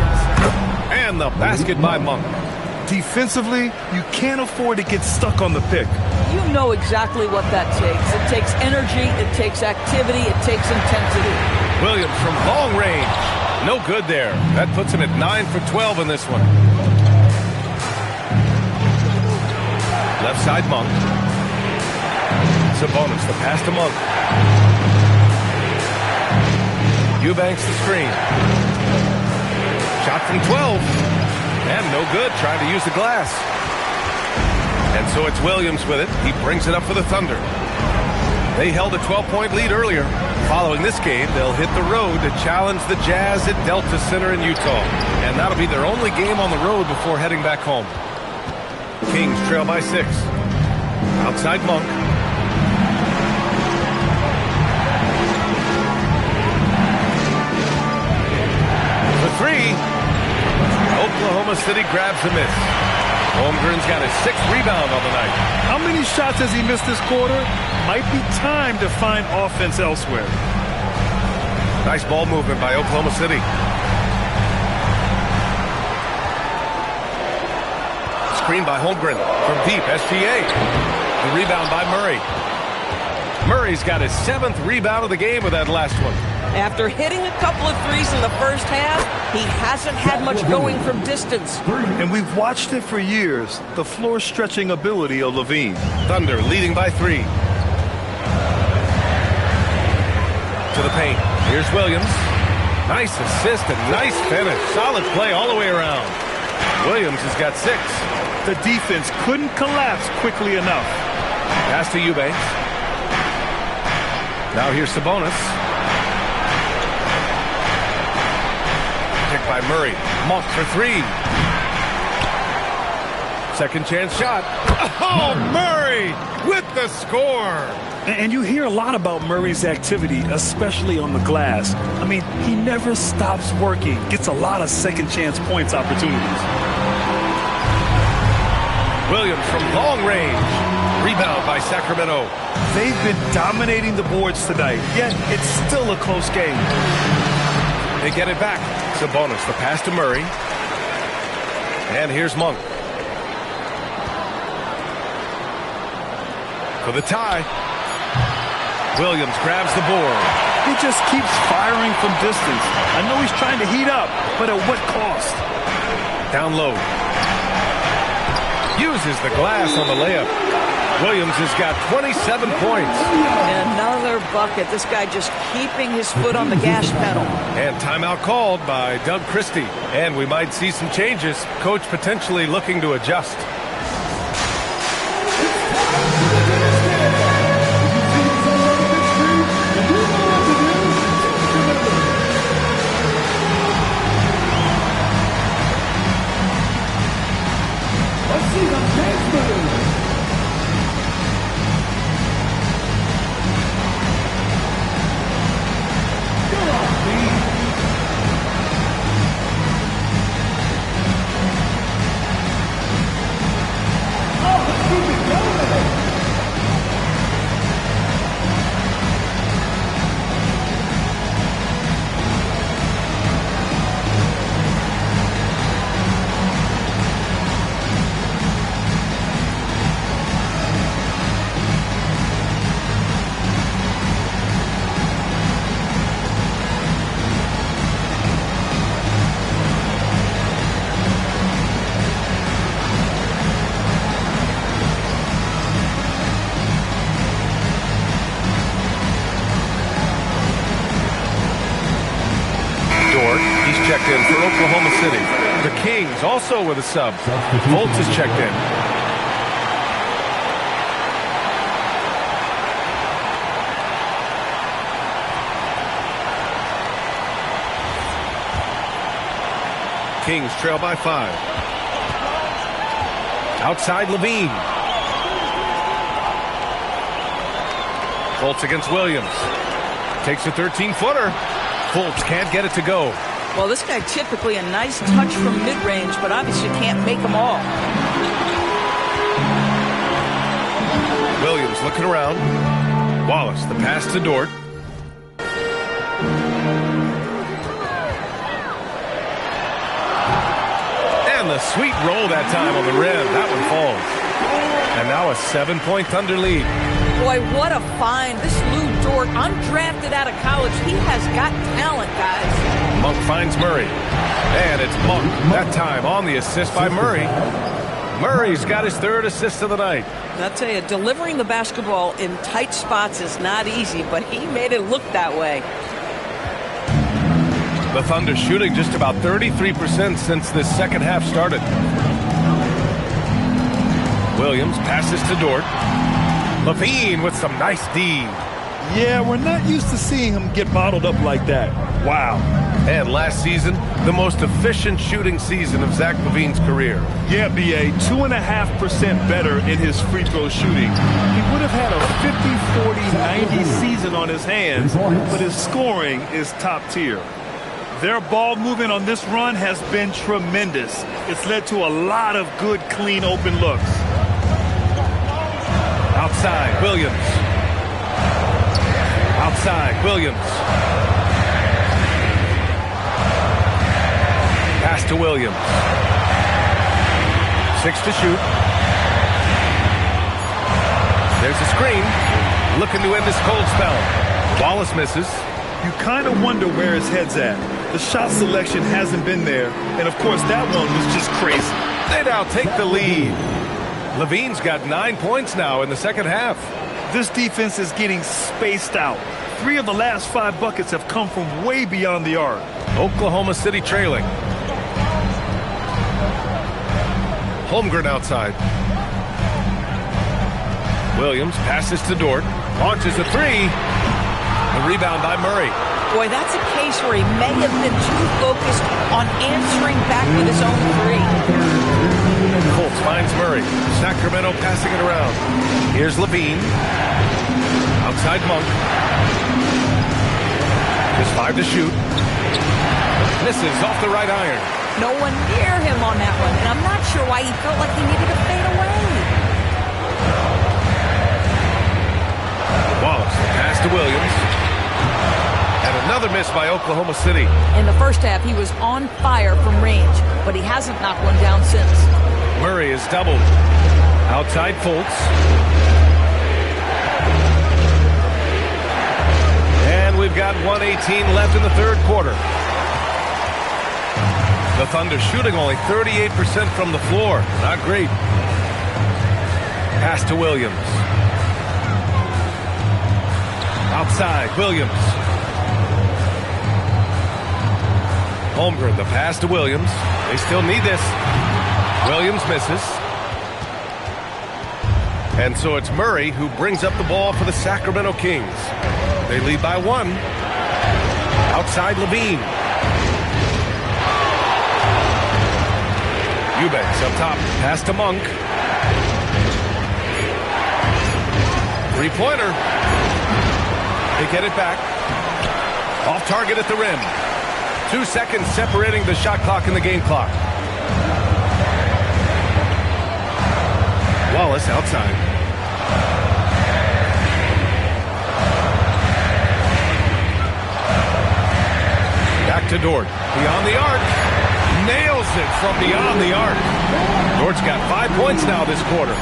And the basket by Monk. Defensively, you can't afford to get stuck on the pick. You know exactly what that takes. It takes energy, it takes activity, it takes intensity. Williams from long range. No good there. That puts him at 9 for 12 in this one. Left side, Monk. Sabonis, the pass to Monk. Eubanks the screen. Shot from 12. And no good, trying to use the glass. And so it's Williams with it. He brings it up for the Thunder. They held a 12-point lead earlier. Following this game, they'll hit the road to challenge the Jazz at Delta Center in Utah. And that'll be their only game on the road before heading back home. Kings trail by 6. Outside Monk. For 3. Oklahoma City grabs the miss. Holmgren's got his 6th rebound on the night. How many shots has he missed this quarter? Might be time to find offense elsewhere. Nice ball movement by Oklahoma City. Screen by Holmgren from deep, SGA. The rebound by Murray. Murray's got his 7th rebound of the game with that last one. After hitting a couple of threes in the first half, he hasn't had much going from distance. And we've watched it for years, the floor-stretching ability of LaVine. Thunder leading by 3. To the paint. Here's Williams. Nice assist and nice finish. Solid play all the way around. Williams has got 6. The defense couldn't collapse quickly enough. Pass to Eubanks. Now here's Sabonis. Picked by Murray. Monk for 3. Second chance shot. Oh, Murray with the score. And you hear a lot about Murray's activity, especially on the glass. I mean, he never stops working. Gets a lot of second chance points opportunities. Williams from long range. Rebound by Sacramento. They've been dominating the boards tonight, yet it's still a close game. They get it back. Sabonis, the pass to Murray. And here's Monk. For the tie. Williams grabs the board. He just keeps firing from distance. I know he's trying to heat up, but at what cost? Down low. Uses the glass on the layup. Williams has got 27 points. Another bucket. This guy just keeping his foot on the gas pedal. And timeout called by Doug Christie. And we might see some changes. Coach potentially looking to adjust. Checked in for Oklahoma City. The Kings also with a sub. Fultz is checked in. Kings trail by 5. Outside Levine. Fultz against Williams. Takes a 13-footer. Fultz can't get it to go. Well, this guy typically a nice touch from mid-range, but obviously can't make them all. Williams looking around. Wallace, the pass to Dort. And the sweet roll that time on the rim. That one falls. And now a 7-point Thunder lead. Boy, what a find. This Lou Dort, undrafted out of college. He has got talent, guys. Monk finds Murray. And it's Monk, that time on the assist by Murray. Murray's got his 3rd assist of the night. I'll tell you, delivering the basketball in tight spots is not easy, but he made it look that way. The Thunder shooting just about 33% since this second half started. Williams passes to Dort. Levine with some nice D. Yeah, we're not used to seeing him get bottled up like that. Wow. And last season, the most efficient shooting season of Zach LaVine's career. Yeah, B.A., 2.5% better in his free throw shooting. He would have had a 50, 40, 90 season on his hands, but his scoring is top tier. Their ball movement on this run has been tremendous. It's led to a lot of good, clean, open looks. Outside, Williams. Outside, Williams. Pass to Williams. 6 to shoot. There's a screen. Looking to end this cold spell. Wallace misses. You kind of wonder where his head's at. The shot selection hasn't been there. And, of course, that one was just crazy. They now take the lead. Levine's got 9 points now in the second half. This defense is getting spaced out. 3 of the last 5 buckets have come from way beyond the arc. Oklahoma City trailing. Holmgren outside. Williams passes to Dort. Launches a 3. The rebound by Murray. Boy, that's a case where he may have been too focused on answering back with his own 3. Fultz finds Murray. Sacramento passing it around. Here's Levine. Outside Monk. Just 5 to shoot. Misses off the right iron. No one near him on that one, and I'm not sure why he felt like he needed to fade away. Wallace, pass to Williams. And another miss by Oklahoma City. In the first half, he was on fire from range, but he hasn't knocked one down since. Murray is doubled. Outside Fultz. And we've got 1:18 left in the third quarter. The Thunder shooting only 38% from the floor. Not great. Pass to Williams. Outside, Williams. Holmgren, the pass to Williams. They still need this. Williams misses. And so it's Murray who brings up the ball for the Sacramento Kings. They lead by 1. Outside Levine. Eubanks up top. Pass to Monk. 3-pointer. They get it back. Off target at the rim. 2 seconds separating the shot clock and the game clock. Wallace outside. Back to Dort. Beyond the arc. Nails it from beyond the arc. Dort's got 5 points now this quarter.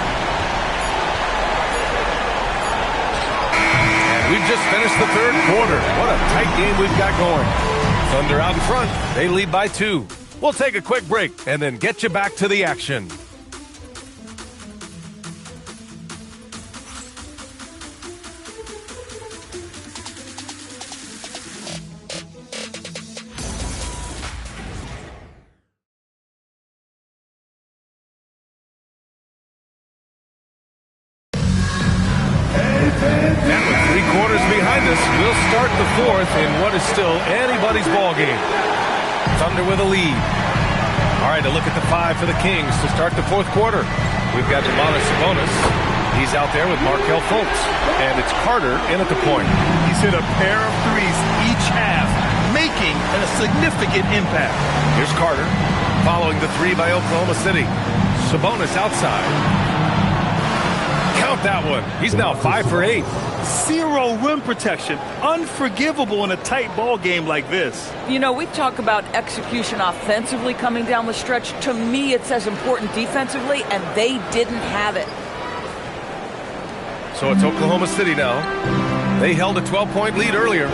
And we've just finished the third quarter. What a tight game we've got going. Thunder out in front. They lead by 2. We'll take a quick break and then get you back to the action. We'll start the fourth in what is still anybody's ball game. Thunder with a lead. All right, a look at the 5 for the Kings to start the fourth quarter. We've got Domantas Sabonis. He's out there with Markelle Fultz. And it's Carter in at the point. He's hit a pair of threes each half, making a significant impact. Here's Carter following the 3 by Oklahoma City. Sabonis outside. Count that one. He's now 5 for 8. Zero rim protection. Unforgivable in a tight ball game like this. You know, we talk about execution offensively coming down the stretch. To me, it's as important defensively, and they didn't have it. So it's Oklahoma City now. They held a 12-point lead earlier.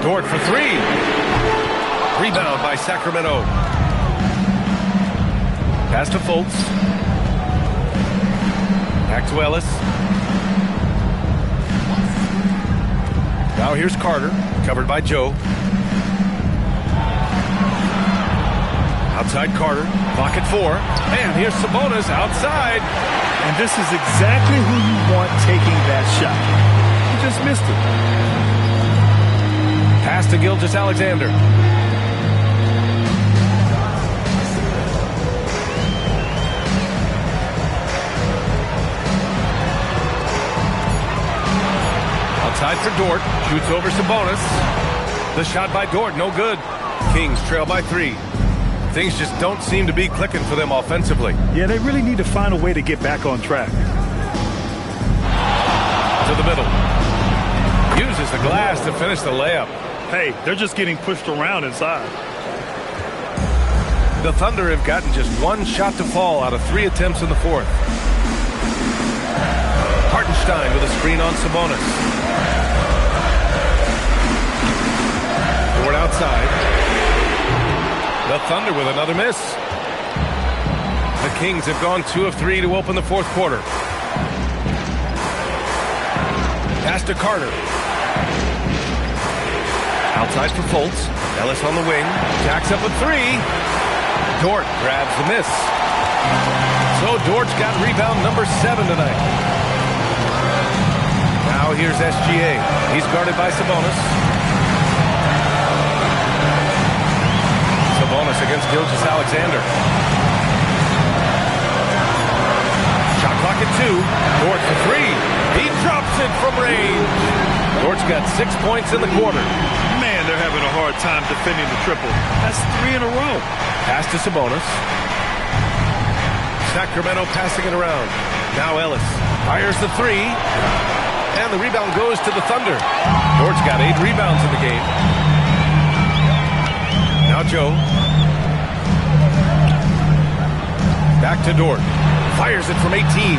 Dort for 3. Rebound by Sacramento. Pass to Fultz. Back to Ellis. Now here's Carter, covered by Joe. Outside Carter, clock at 4. And here's Sabonis outside. And this is exactly who you want taking that shot. He just missed it. Pass to Gilgeous-Alexander. Outside for Dort. Shoots over Sabonis. The shot by Dort, no good. Kings trail by 3. Things just don't seem to be clicking for them offensively. Yeah, they really need to find a way to get back on track. To the middle. Uses the glass to finish the layup. Hey, they're just getting pushed around inside. The Thunder have gotten just 1 shot to fall out of 3 attempts in the fourth. Hartenstein with a screen on Sabonis. Dort outside. The Thunder with another miss. The Kings have gone 2 of 3 to open the fourth quarter. Pass to Carter. Outside for Fultz. Ellis on the wing. Jacks up a 3. Dort grabs the miss. So Dort's got rebound number 7 tonight. Now here's SGA. He's guarded by Sabonis. Sabonis against Gilgeous-Alexander. Shot clock at 2. Dort for 3. He drops it from range. Dort's got 6 points in the quarter. Man, they're having a hard time defending the triple. That's 3 in a row. Pass to Sabonis. Sacramento passing it around. Now Ellis fires the 3. And the rebound goes to the Thunder. Dort's got 8 rebounds in the game. Now Joe. Back to Dort. Fires it from 18.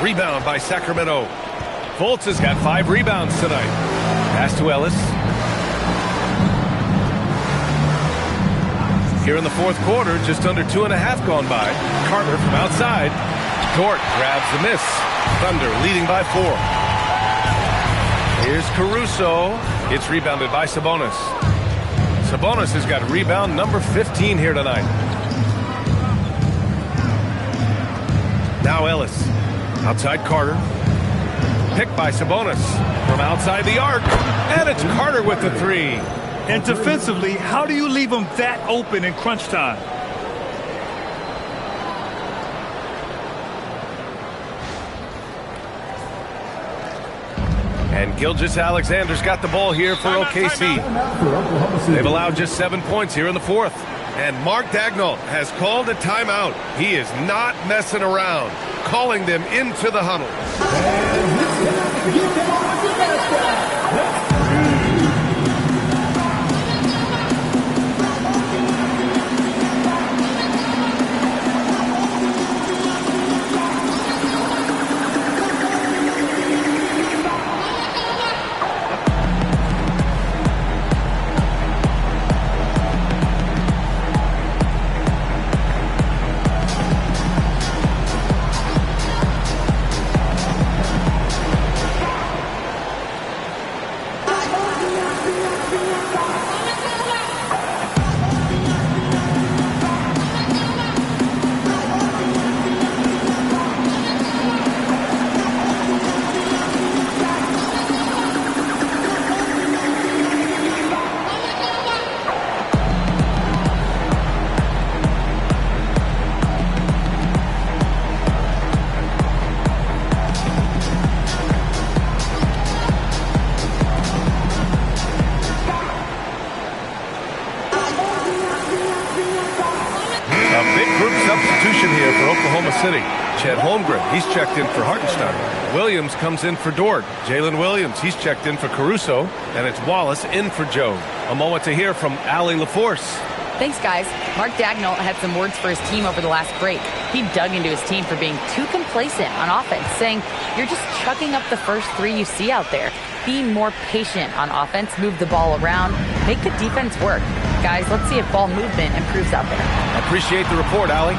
Rebound by Sacramento. Fultz has got 5 rebounds tonight. Pass to Ellis. Here in the fourth quarter, just under 2.5 gone by. Carter from outside. Dort grabs the miss. Thunder leading by 4. Here's Caruso. It's rebounded by Sabonis. Sabonis has got rebound number 15 here tonight. Now Ellis. Outside Carter. Picked by Sabonis. From outside the arc. And it's Carter with the 3. And defensively, how do you leave them that open in crunch time? And Gilgeous-Alexander's got the ball here for OKC. They've allowed just 7 points here in the fourth. And Mark Daigneault has called a timeout. He is not messing around, calling them into the huddle. Group substitution here for Oklahoma City. Chet Holmgren, he's checked in for Hartenstein. Williams comes in for Dort. Jalen Williams, he's checked in for Caruso. And it's Wallace in for Joe. A moment to hear from Allie LaForce. Thanks, guys. Mark Daigneault had some words for his team over the last break. He dug into his team for being too complacent on offense, saying, "You're just chucking up the first three you see out there. Be more patient on offense, move the ball around, make the defense work." Guys, let's see if ball movement improves out there. Appreciate the report, Allie.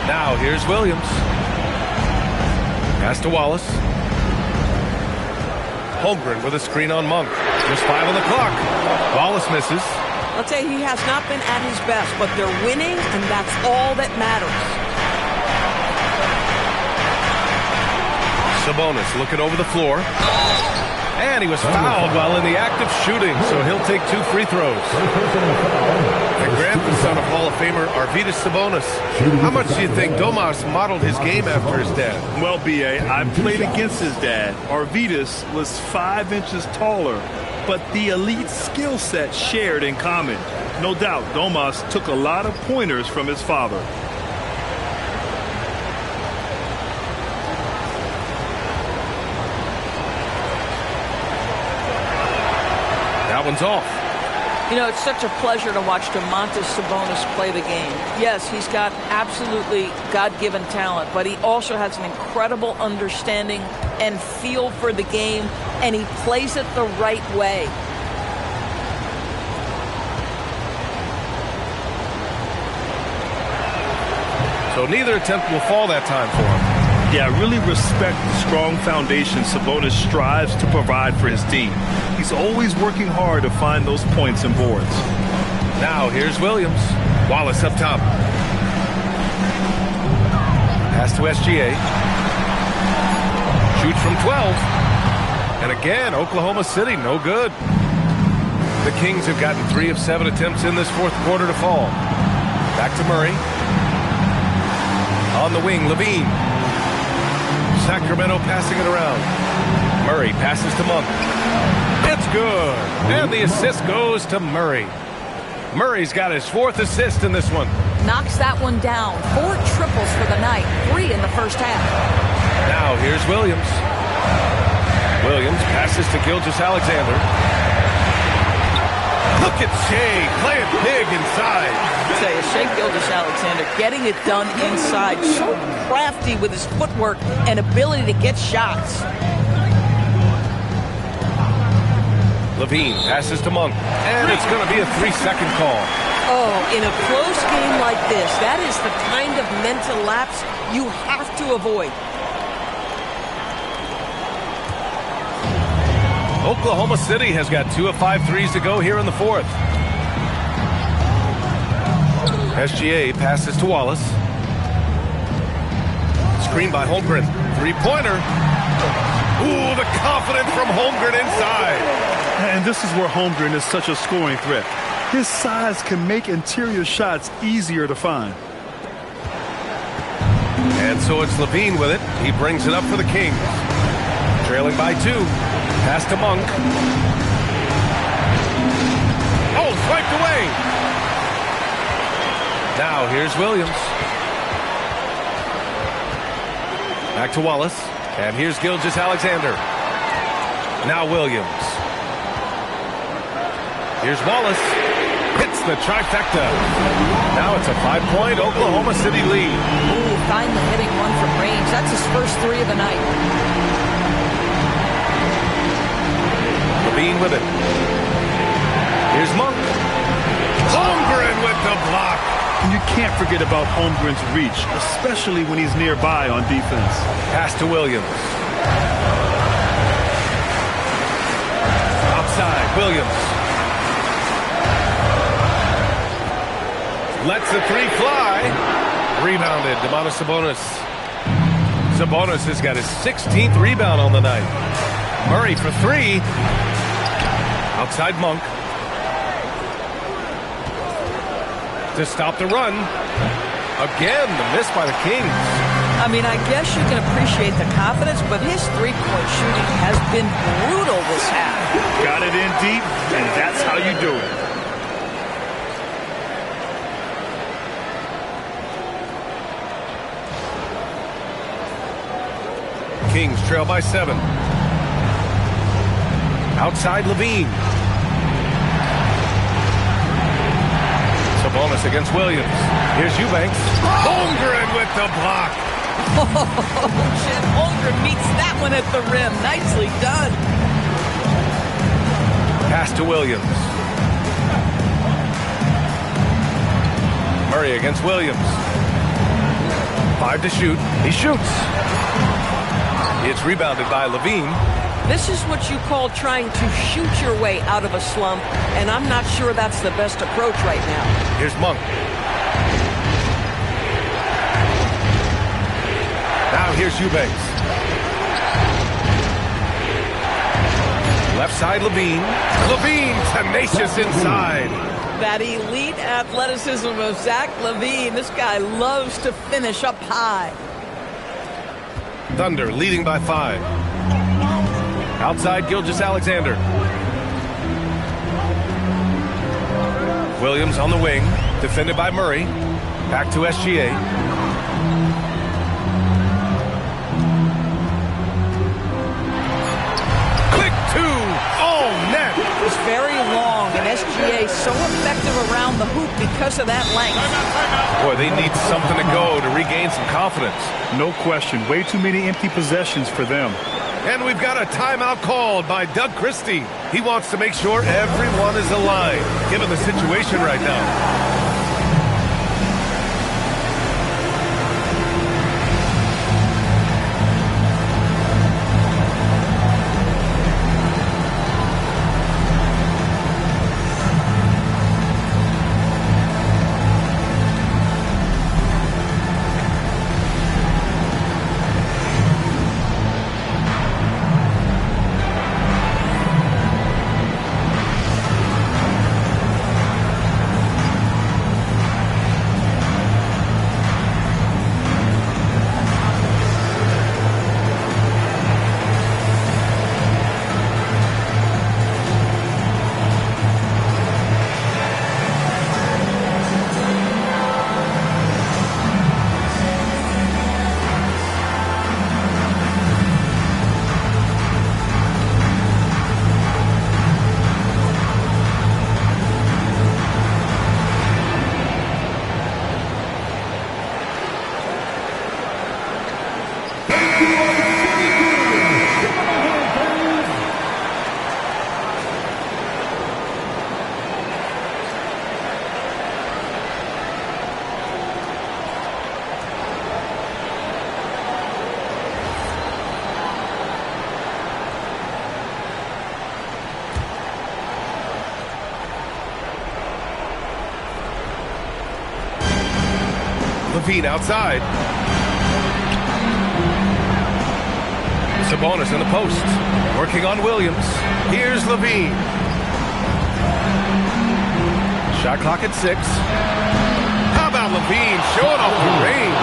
Now, here's Williams. Pass to Wallace. Holmgren with a screen on Monk. Just 5 on the clock. Wallace misses. I'll tell you, he has not been at his best, but they're winning, and that's all that matters. Sabonis looking over the floor. And he was fouled while in the act of shooting, so he'll take 2 free throws. The grandson of Hall of Famer Arvydas Sabonis. How much do you think Domas modeled his game after his dad? Well, B.A., I played against his dad. Arvydas was 5 inches taller, but the elite skill set shared in common. No doubt, Domas took a lot of pointers from his father. That one's off. You know, it's such a pleasure to watch Domantas Sabonis play the game. Yes, he's got absolutely God-given talent, but he also has an incredible understanding and feel for the game, and he plays it the right way. So neither attempt will fall that time for him. Yeah, I really respect the strong foundation Sabonis strives to provide for his team. He's always working hard to find those points and boards. Now here's Williams. Wallace up top. Pass to SGA. Shoots from 12. And again, Oklahoma City, no good. The Kings have gotten 3 of 7 attempts in this fourth quarter to fall. Back to Murray. On the wing, Levine. Sacramento passing it around. Murray passes to Monk. It's good. And the assist goes to Murray. Murray's got his 4th assist in this one. Knocks that one down. 4 triples for the night. 3 in the first half. Now here's Williams. Williams passes to Gilgeous-Alexander. Look at Shea playing big inside. I'll tell you, Shea Gilgeous-Alexander getting it done inside. So crafty with his footwork and ability to get shots. Levine passes to Monk. And it's going to be a 3-second call. Oh, in a close game like this, that is the kind of mental lapse you have to avoid. Oklahoma City has got 2 of 5 threes to go here in the fourth. SGA passes to Wallace. Screen by Holmgren. 3-pointer. Ooh, the confidence from Holmgren inside. And this is where Holmgren is such a scoring threat. His size can make interior shots easier to find. And so it's Levine with it. He brings it up for the Kings. Trailing by 2. Pass to Monk. Oh, swiped away. Now here's Williams. Back to Wallace. And here's Gilgeous-Alexander. Now Williams. Here's Wallace. Hits the trifecta. Now it's a 5-point Oklahoma City lead. Ooh, finally hitting one from range. That's his first 3 of the night. Levine with it. Here's Monk. Holmgren with the block. And you can't forget about Holmgren's reach, especially when he's nearby on defense. Pass to Williams. Outside, Williams. Lets the 3 fly. Rebounded, Domantas Sabonis. Sabonis has got his 16th rebound on the night. Murray for 3. Outside Monk. To stop the run. Again, the miss by the Kings. I mean, I guess you can appreciate the confidence, but his three-point shooting has been brutal this half. Got it in deep, and that's how you do it. Kings trail by 7. Outside Levine. Sabonis against Williams. Here's Eubanks. Holmgren with the block. Chet Holmgren meets that one at the rim. Nicely done. Pass to Williams. Murray against Williams. 5 to shoot. He shoots. It's rebounded by Levine. This is what you call trying to shoot your way out of a slump, and I'm not sure that's the best approach right now. Here's Monk. Now here's Eubanks. Left side Levine. Levine tenacious inside. That elite athleticism of Zach LaVine. This guy loves to finish up high. Thunder leading by 5. Outside Gilgeous-Alexander. Williams on the wing. Defended by Murray. Back to SGA. Quick 2. Oh, net. It's very long, and SGA so effective around the hoop because of that length. Boy, they need something to go to regain some confidence. No question. Way too many empty possessions for them. And we've got a timeout called by Doug Christie. He wants to make sure everyone is aligned, given the situation right now. Levine outside. Sabonis in the post. Working on Williams. Here's Levine. Shot clock at 6. How about Levine showing off the range?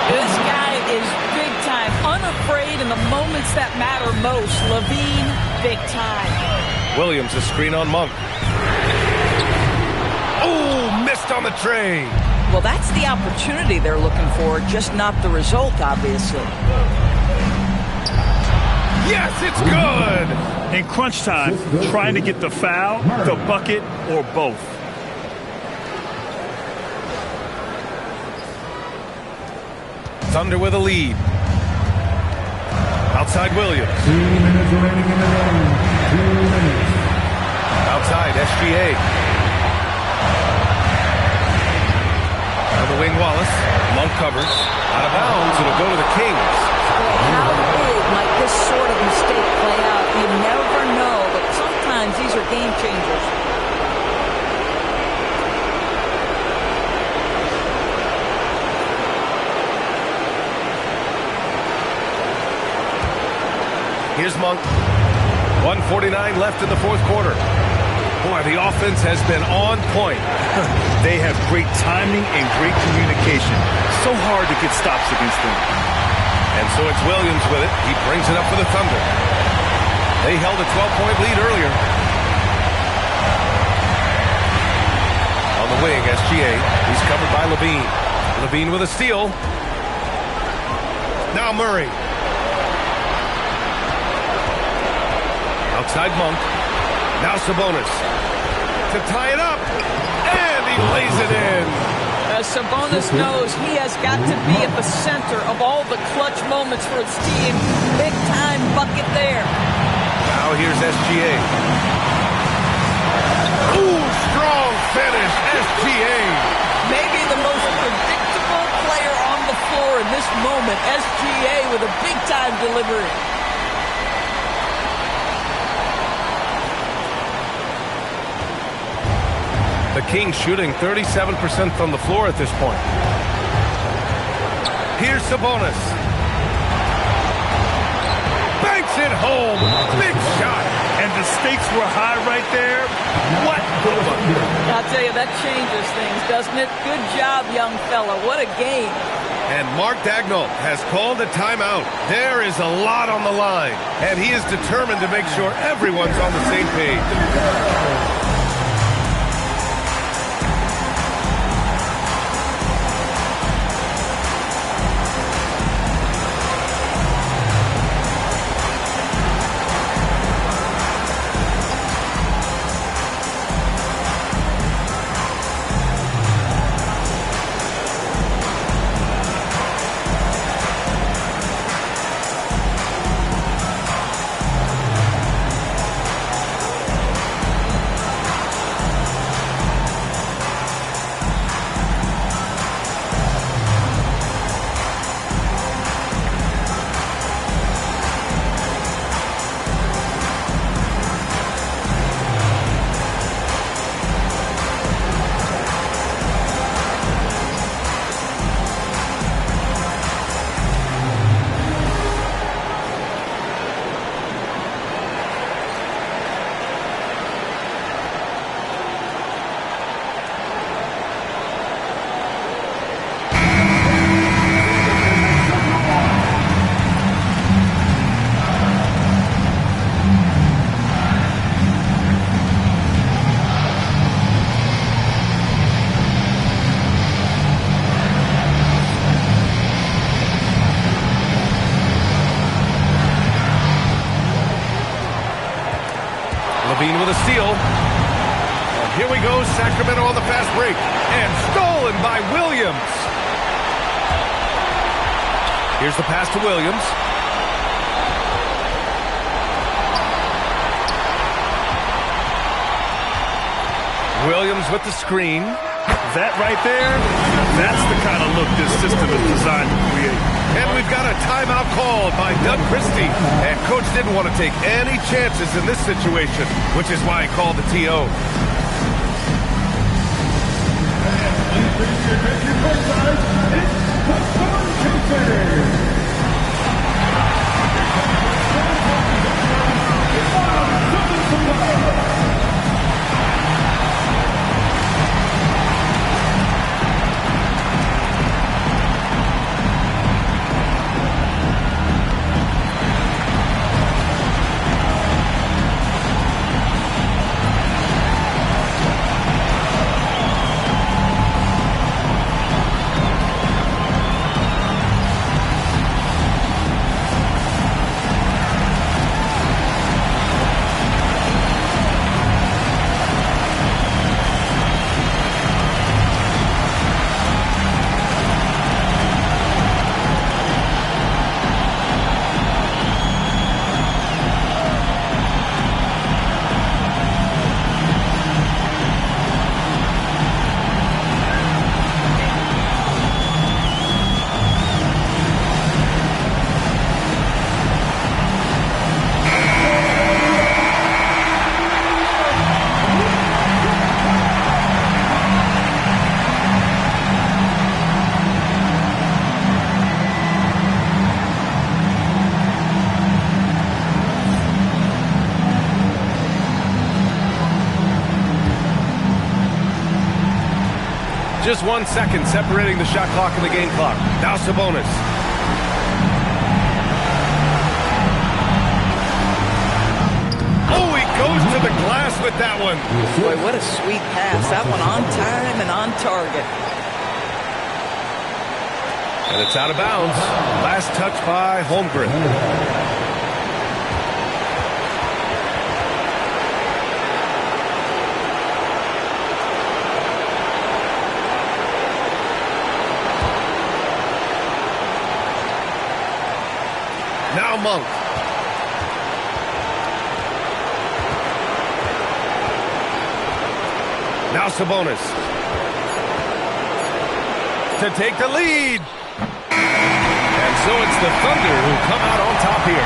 This guy is big time, unafraid in the moments that matter most. Levine, big time. Williams a screen on Monk. Oh, missed on the tray. Well, that's the opportunity they're looking for, just not the result, obviously. Yes, it's good! In crunch time, trying to get the foul, the bucket, or both. Thunder with a lead. Outside Williams. 2 minutes remaining in the game. 2 minutes. Outside SGA. On the wing, Wallace. Monk covers. Out of bounds. It'll go to the Kings. How big might this sort of mistake play out? You never know, but sometimes these are game changers. Here's Monk. 1:49 left in the fourth quarter. Boy, the offense has been on point. They have great timing and great communication. So hard to get stops against them. And so it's Williams with it. He brings it up for the Thunder. They held a 12-point lead earlier. On the wing, SGA. He's covered by Levine. Levine with a steal. Now Murray. Outside Monk. Now Sabonis to tie it up. And he lays it in. As Sabonis knows, he has got to be at the center of all the clutch moments for his team. Big time bucket there. Now here's SGA. Ooh, strong finish, SGA. Maybe the most predictable player on the floor in this moment. SGA with a big time delivery. The Kings shooting 37% from the floor at this point. Here's Sabonis. Banks it home. Big shot. And the stakes were high right there. What? I'll tell you, that changes things, doesn't it? Good job, young fella. What a game. And Mark Daigneault has called a timeout. There is a lot on the line, and he is determined to make sure everyone's on the same page. LaVine with a steal. And here we go, Sacramento on the fast break. And stolen by Williams. Here's the pass to Williams. Williams with the screen. That right there, that's the kind of look this system is designed to create. And we've got a timeout called by Doug Christie. And Coach didn't want to take any chances in this situation, which is why he called the TO. Just 1 second separating the shot clock and the game clock. Now Sabonis. Oh, he goes to the glass with that one. Boy, what a sweet pass. That one on time and on target. And it's out of bounds. Last touch by Holmgren. Now Monk. Now Sabonis. To take the lead. And so it's the Thunder who come out on top here.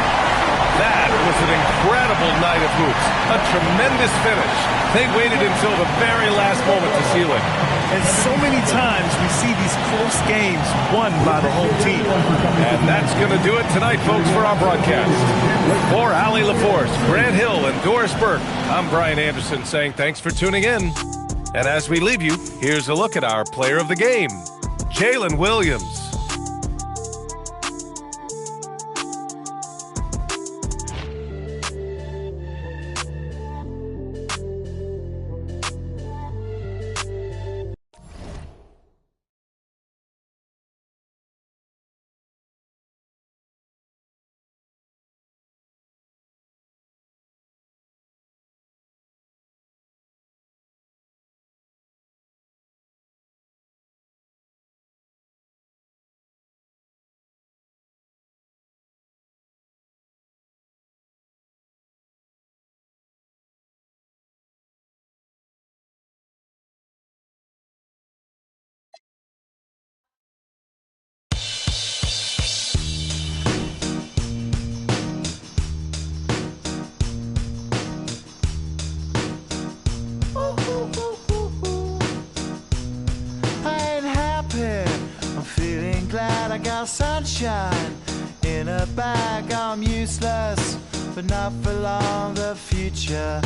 That was an incredible night of hoops. A tremendous finish. They waited until the very last moment to seal it. And so many times we see these close games won by the home team. And that's going to do it tonight, folks, for our broadcast. For Allie LaForce, Grant Hill, and Doris Burke, I'm Brian Anderson saying thanks for tuning in. And as we leave you, here's a look at our player of the game, Jalen Williams. Sunshine in a bag, I'm useless, but not for long. The future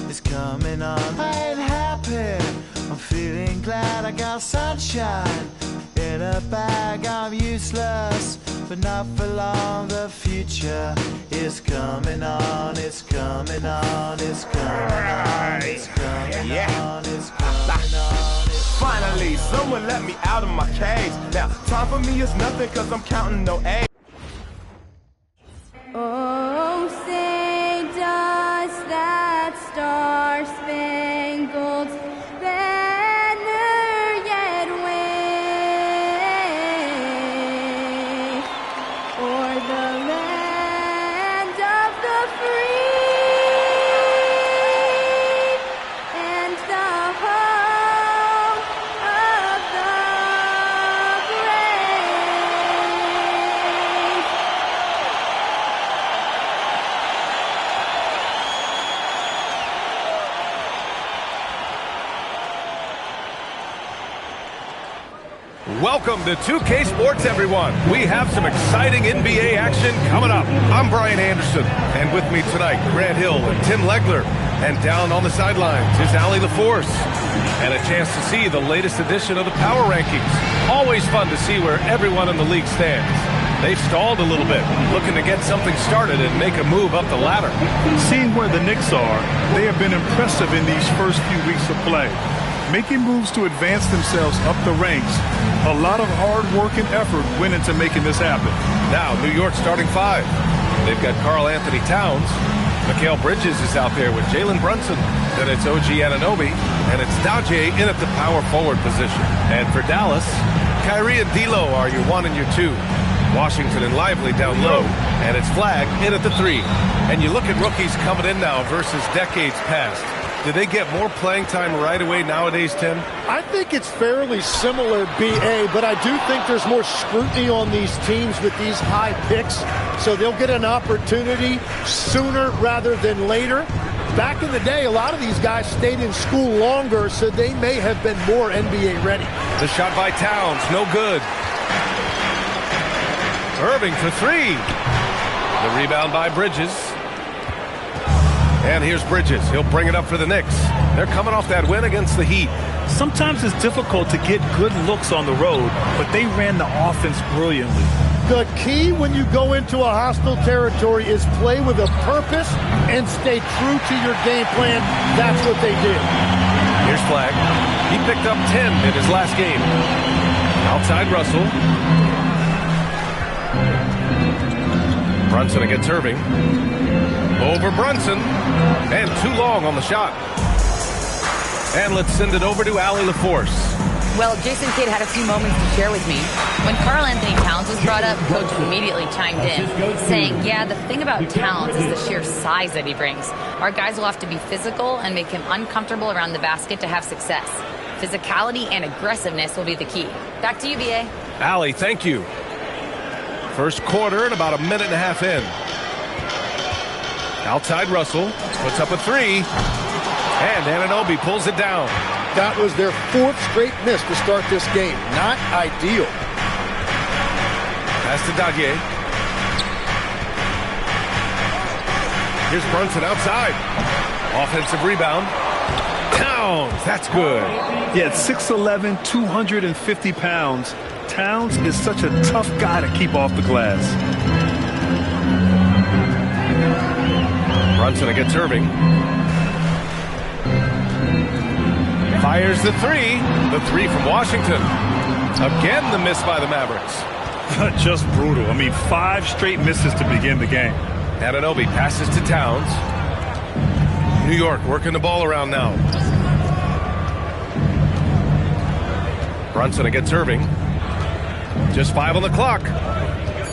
is coming on. I ain't happy, I'm feeling glad. I got sunshine in a bag, I'm useless, but not for long. The future is coming on. It's coming on. It's coming on. It's coming on. It's coming on. Finally, someone let me out of my cage. Now, time for me is nothing, cause I'm counting no A's. Oh, say does that star-spangled banner yet wave o'er the land of the free and the home of the brave? Welcome to 2K Sports, everyone. We have some exciting NBA action coming up. I'm Brian Anderson, and with me tonight, Grant Hill and Tim Legler. And down on the sidelines is Allie LaForce. And a chance to see the latest edition of the Power Rankings. Always fun to see where everyone in the league stands. They've stalled a little bit, looking to get something started and make a move up the ladder. Seeing where the Knicks are, they have been impressive in these first few weeks of play, making moves to advance themselves up the ranks. A lot of hard work and effort went into making this happen. Now, New York starting five. They've got Karl Anthony Towns. Mikal Bridges is out there with Jalen Brunson. Then it's OG Anunoby, and it's Daje in at the power forward position. And for Dallas, Kyrie and D'Lo are your 1 and your 2. Washington and Lively down low, and it's Flagg in at the 3. And you look at rookies coming in now versus decades past. Do they get more playing time right away nowadays, Tim? I think it's fairly similar, B.A., but I do think there's more scrutiny on these teams with these high picks, so they'll get an opportunity sooner rather than later. Back in the day, a lot of these guys stayed in school longer, so they may have been more NBA ready. The shot by Towns, no good. Irving for 3. The rebound by Bridges. And here's Bridges. He'll bring it up for the Knicks. They're coming off that win against the Heat. Sometimes it's difficult to get good looks on the road, but they ran the offense brilliantly. The key when you go into a hostile territory is play with a purpose and stay true to your game plan. That's what they did. Here's Flagg. He picked up 10 in his last game. Outside Russell. Brunson against Irving. Over Brunson. And too long on the shot. And let's send it over to Allie LaForce. Well, Jason Kidd had a few moments to share with me. When Karl Anthony Towns was brought up, Coach immediately chimed in, saying, yeah, the thing about Towns is the sheer size that he brings. Our guys will have to be physical and make him uncomfortable around the basket to have success. Physicality and aggressiveness will be the key. Back to you, B.A. Allie, thank you. First quarter and about a minute and a half in. Outside Russell, puts up a three, and Anunoby pulls it down. That was their 4th straight miss to start this game. Not ideal. Pass to Daguerre. Here's Brunson outside. Offensive rebound. Towns, that's good. Yeah, at 6'11", 250 pounds, Towns is such a tough guy to keep off the glass. Brunson against Irving. Fires the three. The three from Washington. Again, the miss by the Mavericks. Just brutal. I mean, 5 straight misses to begin the game. Anunoby passes to Towns. New York working the ball around now. Brunson against Irving. Just 5 on the clock.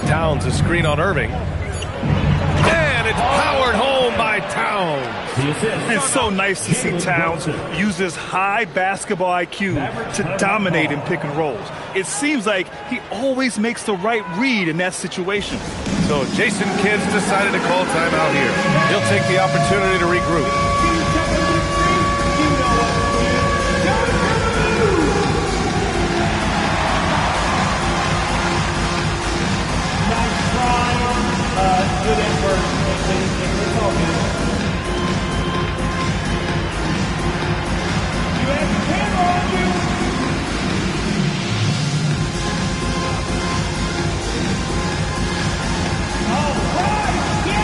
Towns a screen on Irving. And it's powered home by Towns. It's so nice to see Towns use his high basketball IQ to dominate in pick and rolls. It seems like he always makes the right read in that situation. So Jason Kidd's decided to call timeout here. He'll take the opportunity to regroup. Good effort. It's all good. You have the camera on you. All right. Yeah.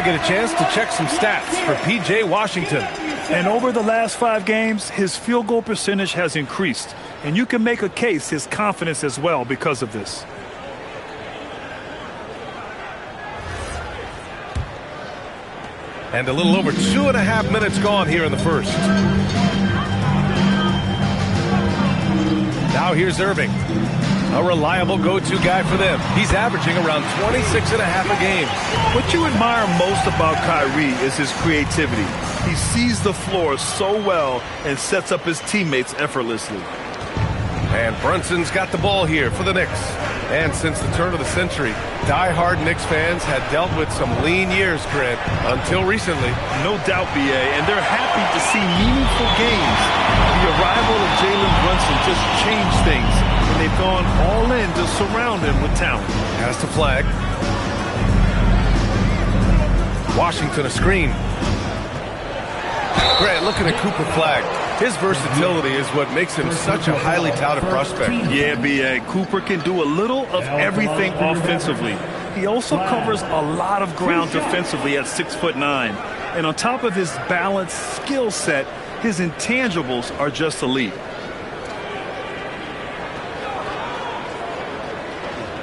Get a chance to check some stats for P.J. Washington. And over the last 5 games, his field goal percentage has increased. And you can make a case his confidence as well because of this. And a little over 2.5 minutes gone here in the first. Now here's Irving. A reliable go-to guy for them. He's averaging around 26.5 a game. What you admire most about Kyrie is his creativity. He sees the floor so well and sets up his teammates effortlessly. And Brunson's got the ball here for the Knicks. And since the turn of the century, die-hard Knicks fans had dealt with some lean years, Grant, until recently. No doubt, B.A., and they're happy to see meaningful games. The arrival of Jalen Brunson just changed things, and they've gone all in to surround him with talent. Has to flag. Washington a screen. Grant, looking at Cooper Flagg. His versatility is what makes him such a highly touted prospect. Yeah, B.A. Cooper can do a little of everything offensively. He also covers a lot of ground defensively at 6'9". And on top of his balanced skill set, his intangibles are just elite.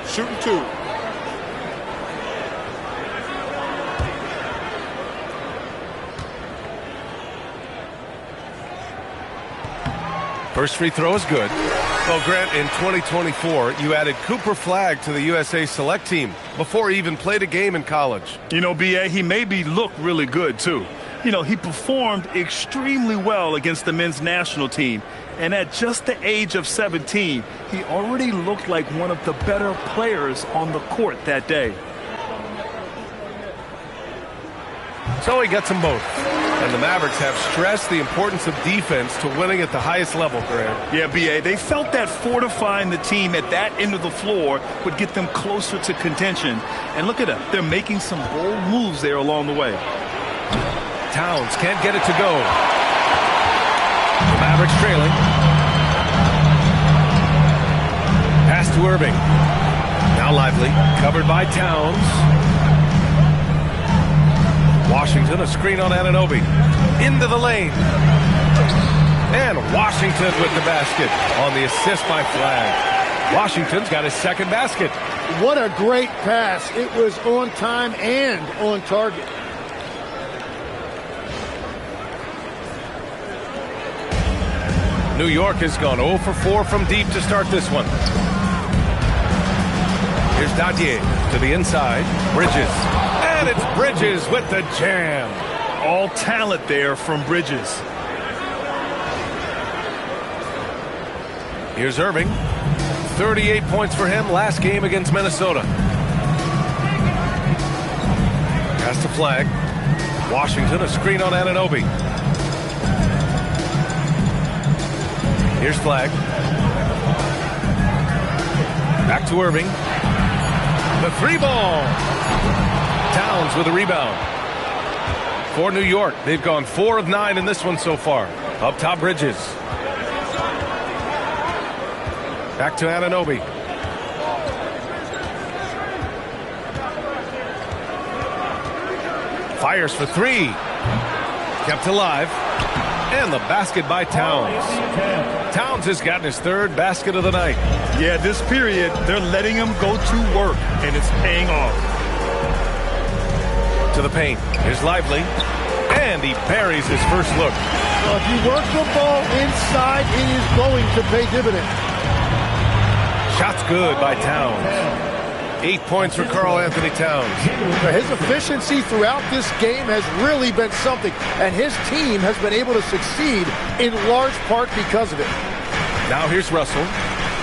Shooting 2. First free throw is good. Well, Grant, in 2024, you added Cooper Flagg to the USA Select team before he even played a game in college. You know, B.A., he maybe looked really good, too. You know, he performed extremely well against the men's national team. And at just the age of 17, he already looked like one of the better players on the court that day. So he gets them both. And the Mavericks have stressed the importance of defense to winning at the highest level, Grant. Yeah, B.A., they felt that fortifying the team at that end of the floor would get them closer to contention. And look at them. They're making some bold moves there along the way. Towns can't get it to go. The Mavericks trailing. Pass to Irving. Now Lively, covered by Towns. Washington, a screen on Anunoby. Into the lane. And Washington with the basket on the assist by Flag. Washington's got his second basket. What a great pass. It was on time and on target. New York has gone 0 for 4 from deep to start this one. Here's Dadier to the inside. Bridges. And it's Bridges with the jam. All talent there from Bridges. Here's Irving. 38 points for him last game against Minnesota. Pass to Flag. Washington, a screen on Anunoby. Here's Flag. Back to Irving. The three ball. Towns with a rebound. For New York, they've gone 4 of 9 in this one so far. Up top, Bridges. Back to Anunoby. Fires for 3. Kept alive. And the basket by Towns. Towns has gotten his third basket of the night. Yeah, this period, they're letting him go to work, and it's paying off. To the paint. Here's Lively. And he buries his first look. Well, if you work the ball inside, it is going to pay dividends. Shot's good by Towns. 8 points for Karl-Anthony Towns. His efficiency throughout this game has really been something, and his team has been able to succeed in large part because of it. Now here's Russell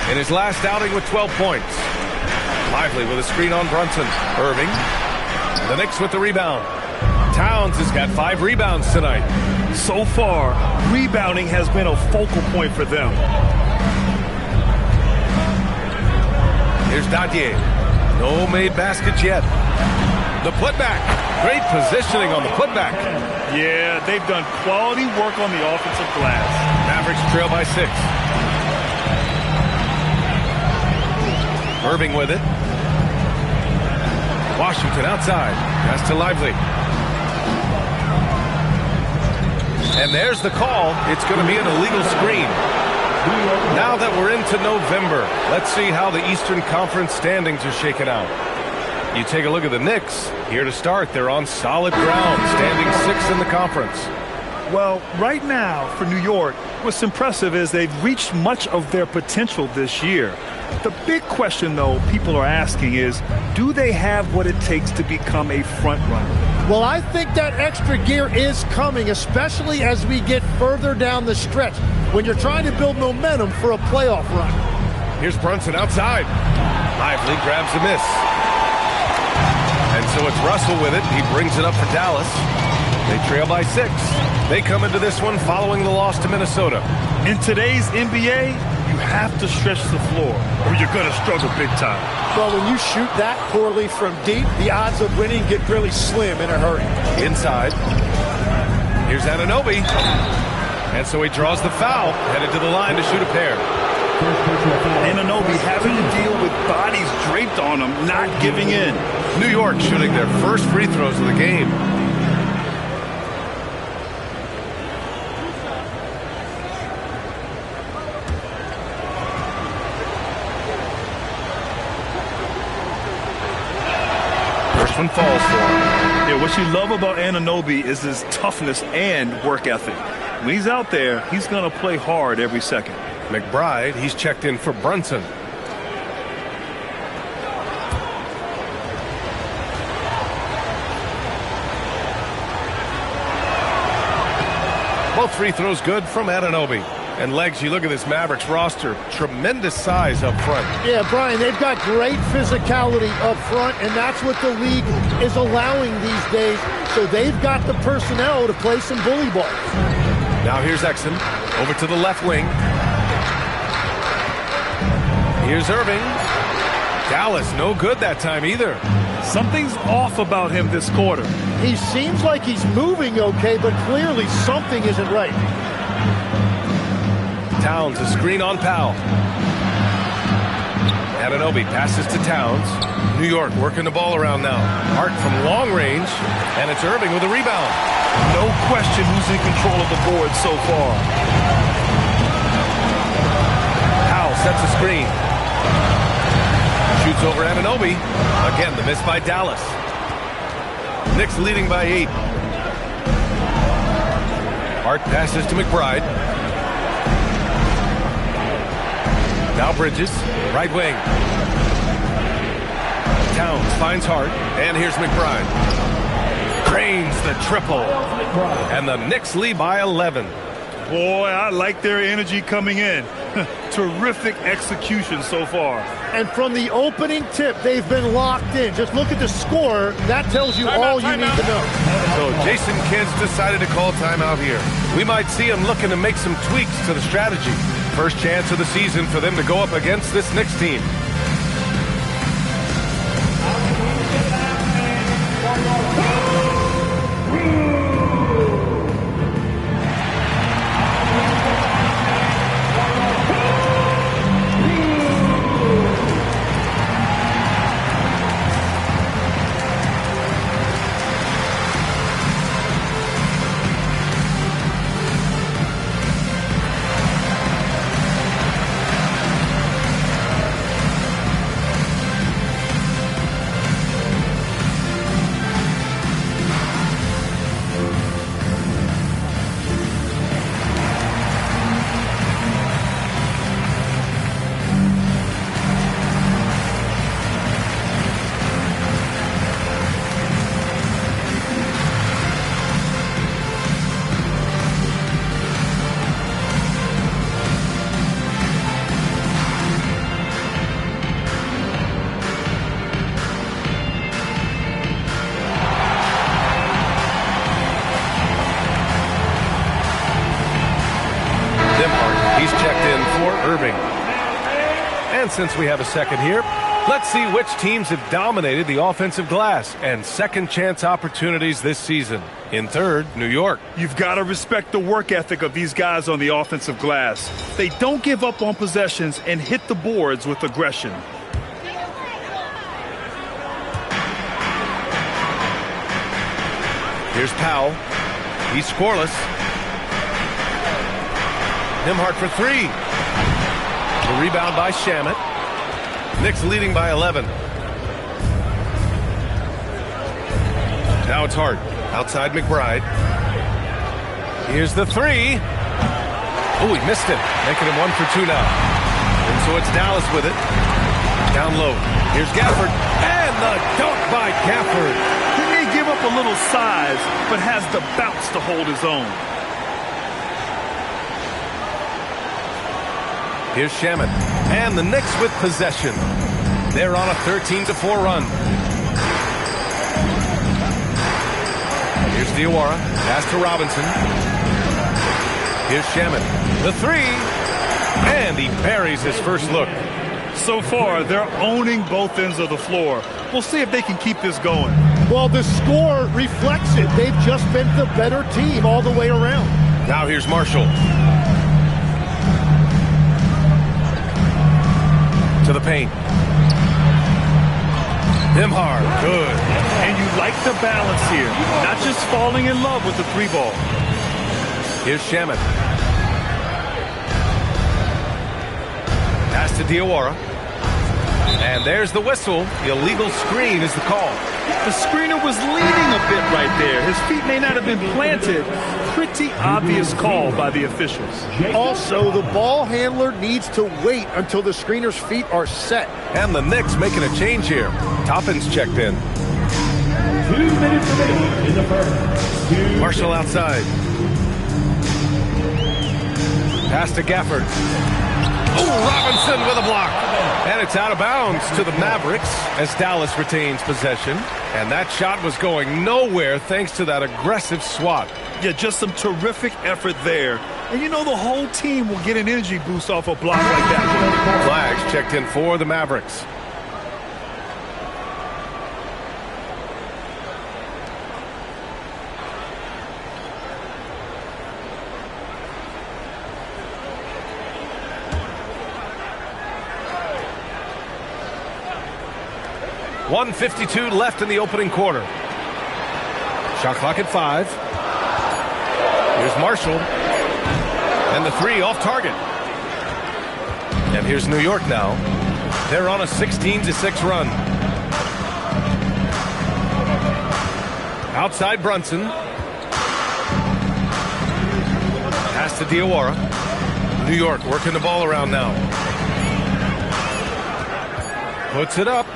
in his last outing with 12 points. Lively with a screen on Brunson. Irving. The Knicks with the rebound. Towns has got 5 rebounds tonight. So far, rebounding has been a focal point for them. Here's Dadier. No made baskets yet. The putback. Great positioning on the putback. Yeah, they've done quality work on the offensive glass. Mavericks trail by 6. Irving with it. Washington outside. Pass to Lively. And there's the call. It's going to be an illegal screen. Now that we're into November, let's see how the Eastern Conference standings are shaken out. You take a look at the Knicks. Here to start, they're on solid ground, standing 6th in the conference. Well, right now for New York, what's impressive is they've reached much of their potential this year. The big question, though, people are asking is, do they have what it takes to become a front runner? Well, I think that extra gear is coming, especially as we get further down the stretch, when you're trying to build momentum for a playoff run. Here's Brunson outside. Lively grabs the miss. And so it's Russell with it. He brings it up for Dallas. They trail by 6. They come into this one following the loss to Minnesota. In today's NBA, you have to stretch the floor or you're going to struggle big time. Well, when you shoot that poorly from deep, the odds of winning get really slim in a hurry. Inside. Here's Anunoby. And so he draws the foul, headed to the line to shoot a pair. Anunoby having to deal with bodies draped on him, not giving in. New York shooting their first free throws of the game. First one falls for him. Yeah, what you love about Anunoby is his toughness and work ethic. When he's out there, he's going to play hard every second. McBride, he's checked in for Brunson. Both free throws good from Anunoby. And Legs, you look at this Mavericks roster, tremendous size up front. Yeah, Brian, they've got great physicality up front, and that's what the league is allowing these days. So they've got the personnel to play some bully ball. Now here's Exum, over to the left wing. Here's Irving. Dallas, no good that time either. Something's off about him this quarter. He seems like he's moving okay, but clearly something isn't right. Towns, a screen on Powell. Anunoby passes to Towns. New York working the ball around now. Hart from long range, and it's Irving with a rebound. No question who's in control of the board so far. Powell sets a screen. Shoots over Anunoby. Again, the miss by Dallas. Knicks leading by 8. Hart passes to McBride. Now Bridges, right wing. Towns finds Hart, and here's McBride. Cranes the triple, and the Knicks lead by 11. Boy, I like their energy coming in. Terrific execution so far. And from the opening tip, they've been locked in. Just look at the score. That tells you all you need to know. So Jason Kidd's decided to call timeout here. We might see him looking to make some tweaks to the strategy. First chance of the season for them to go up against this Knicks team. And since we have a second here, let's see which teams have dominated the offensive glass and second chance opportunities this season. In third, New York. You've got to respect the work ethic of these guys on the offensive glass. They don't give up on possessions and hit the boards with aggression. Here's Powell. He's scoreless. Nembhard for 3. The rebound by Shamet. Knicks leading by 11. Now it's Hart. Outside McBride. Here's the 3. Oh, he missed it. Making him 1 for 2 now. And so it's Dallas with it. Down low. Here's Gafford. And the dunk by Gafford. He may give up a little size, but has the bounce to hold his own. Here's Shamet. And the Knicks with possession. They're on a 13-4 run. Here's Diawara. Pass to Robinson. Here's Shamet. The 3. And he buries his first look. So far, they're owning both ends of the floor. We'll see if they can keep this going. Well, the score reflects it. They've just been the better team all the way around. Now here's Marshall. To the paint. Nembhard, good. And you like the balance here. Not just falling in love with the 3 ball. Here's Shamet. Pass to Diawara. And there's the whistle. The illegal screen is the call. The screener was leaning a bit right there. His feet may not have been planted. Pretty obvious call by the officials. Also, the ball handler needs to wait until the screener's feet are set. And the Knicks making a change here. Toppin's checked in. 2 minutes remaining in the first. Marshall outside. Pass to Gafford. Oh, Robinson with a block. And it's out of bounds to the Mavericks as Dallas retains possession. And that shot was going nowhere thanks to that aggressive swat. Yeah, just some terrific effort there. And you know the whole team will get an energy boost off a block like that. Flags checked in for the Mavericks. .152 left in the opening quarter. Shot clock at 5. Here's Marshall. And the 3 off target. And here's New York now. They're on a 16-6 run. Outside Brunson. Pass to Diawara. New York working the ball around now. Puts it up.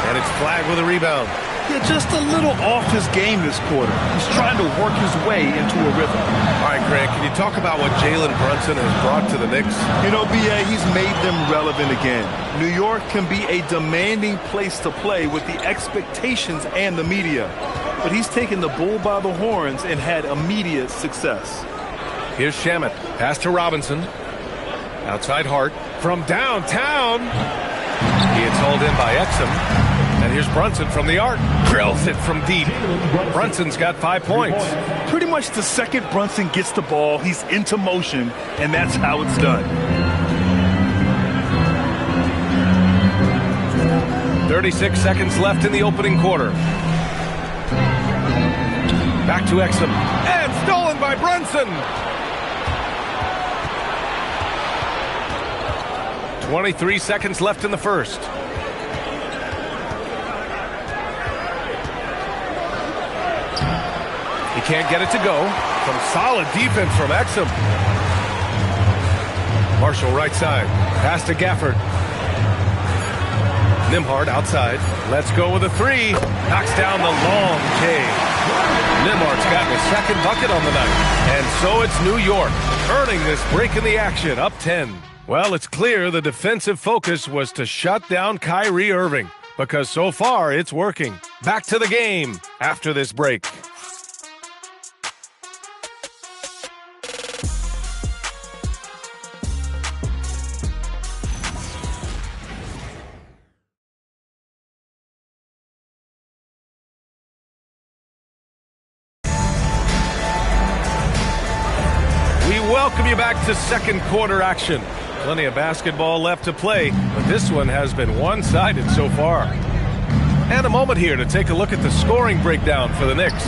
And it's flagged with a rebound. Yeah, just a little off his game this quarter. He's trying to work his way into a rhythm. All right, Grant, can you talk about what Jalen Brunson has brought to the Knicks? You know, B.A., he's made them relevant again. New York can be a demanding place to play with the expectations and the media. But he's taken the bull by the horns and had immediate success. Here's Shamet. Pass to Robinson. Outside Hart. From downtown. He gets hauled in by Exum. And here's Brunson from the arc. Drills it from deep. Brunson's got 5 points. Pretty much the second Brunson gets the ball, he's into motion, and that's how it's done. 36 seconds left in the opening quarter. Back to Exum. And stolen by Brunson. 23 seconds left in the first. He can't get it to go. Some solid defense from Exum. Marshall right side. Pass to Gafford. Nembhard outside. Let's go with a 3. Knocks down the long K. Nembhard's gotten a second bucket on the night. And so it's New York, earning this break in the action, up 10. Well, it's clear the defensive focus was to shut down Kyrie Irving, because so far it's working. Back to the game after this break. Welcome you back to second quarter action. Plenty of basketball left to play, but this one has been one-sided so far. And a moment here to take a look at the scoring breakdown for the Knicks.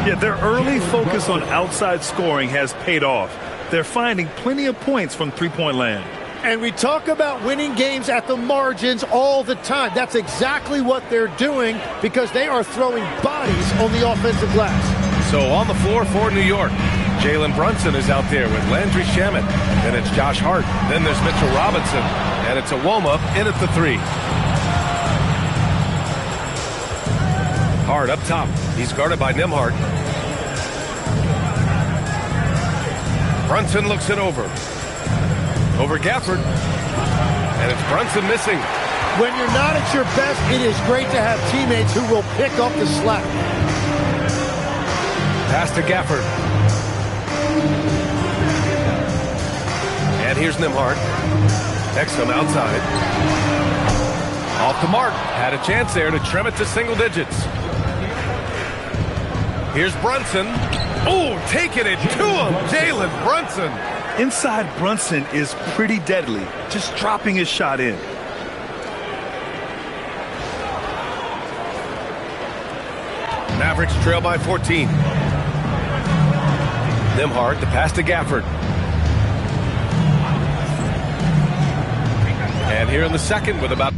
Yeah, their early focus on outside scoring has paid off. They're finding plenty of points from three-point land. And we talk about winning games at the margins all the time. That's exactly what they're doing because they are throwing bodies on the offensive glass. So on the floor for New York, Jalen Brunson is out there with Landry Shamet. Then it's Josh Hart. Then there's Mitchell Robinson. And it's Awoma in at the 3. Hart up top. He's guarded by Nembhard. Brunson looks it over. Over Gafford. And it's Brunson missing. When you're not at your best, it is great to have teammates who will pick up the slack. Pass to Gafford. And here's Nembhard. Exum outside. Off the mark. Had a chance there to trim it to single digits. Here's Brunson. Oh, taking it to him. Jalen Brunson. Inside Brunson is pretty deadly. Just dropping his shot in. Mavericks trail by 14. Nembhard, the pass to Gafford. And here in the second with about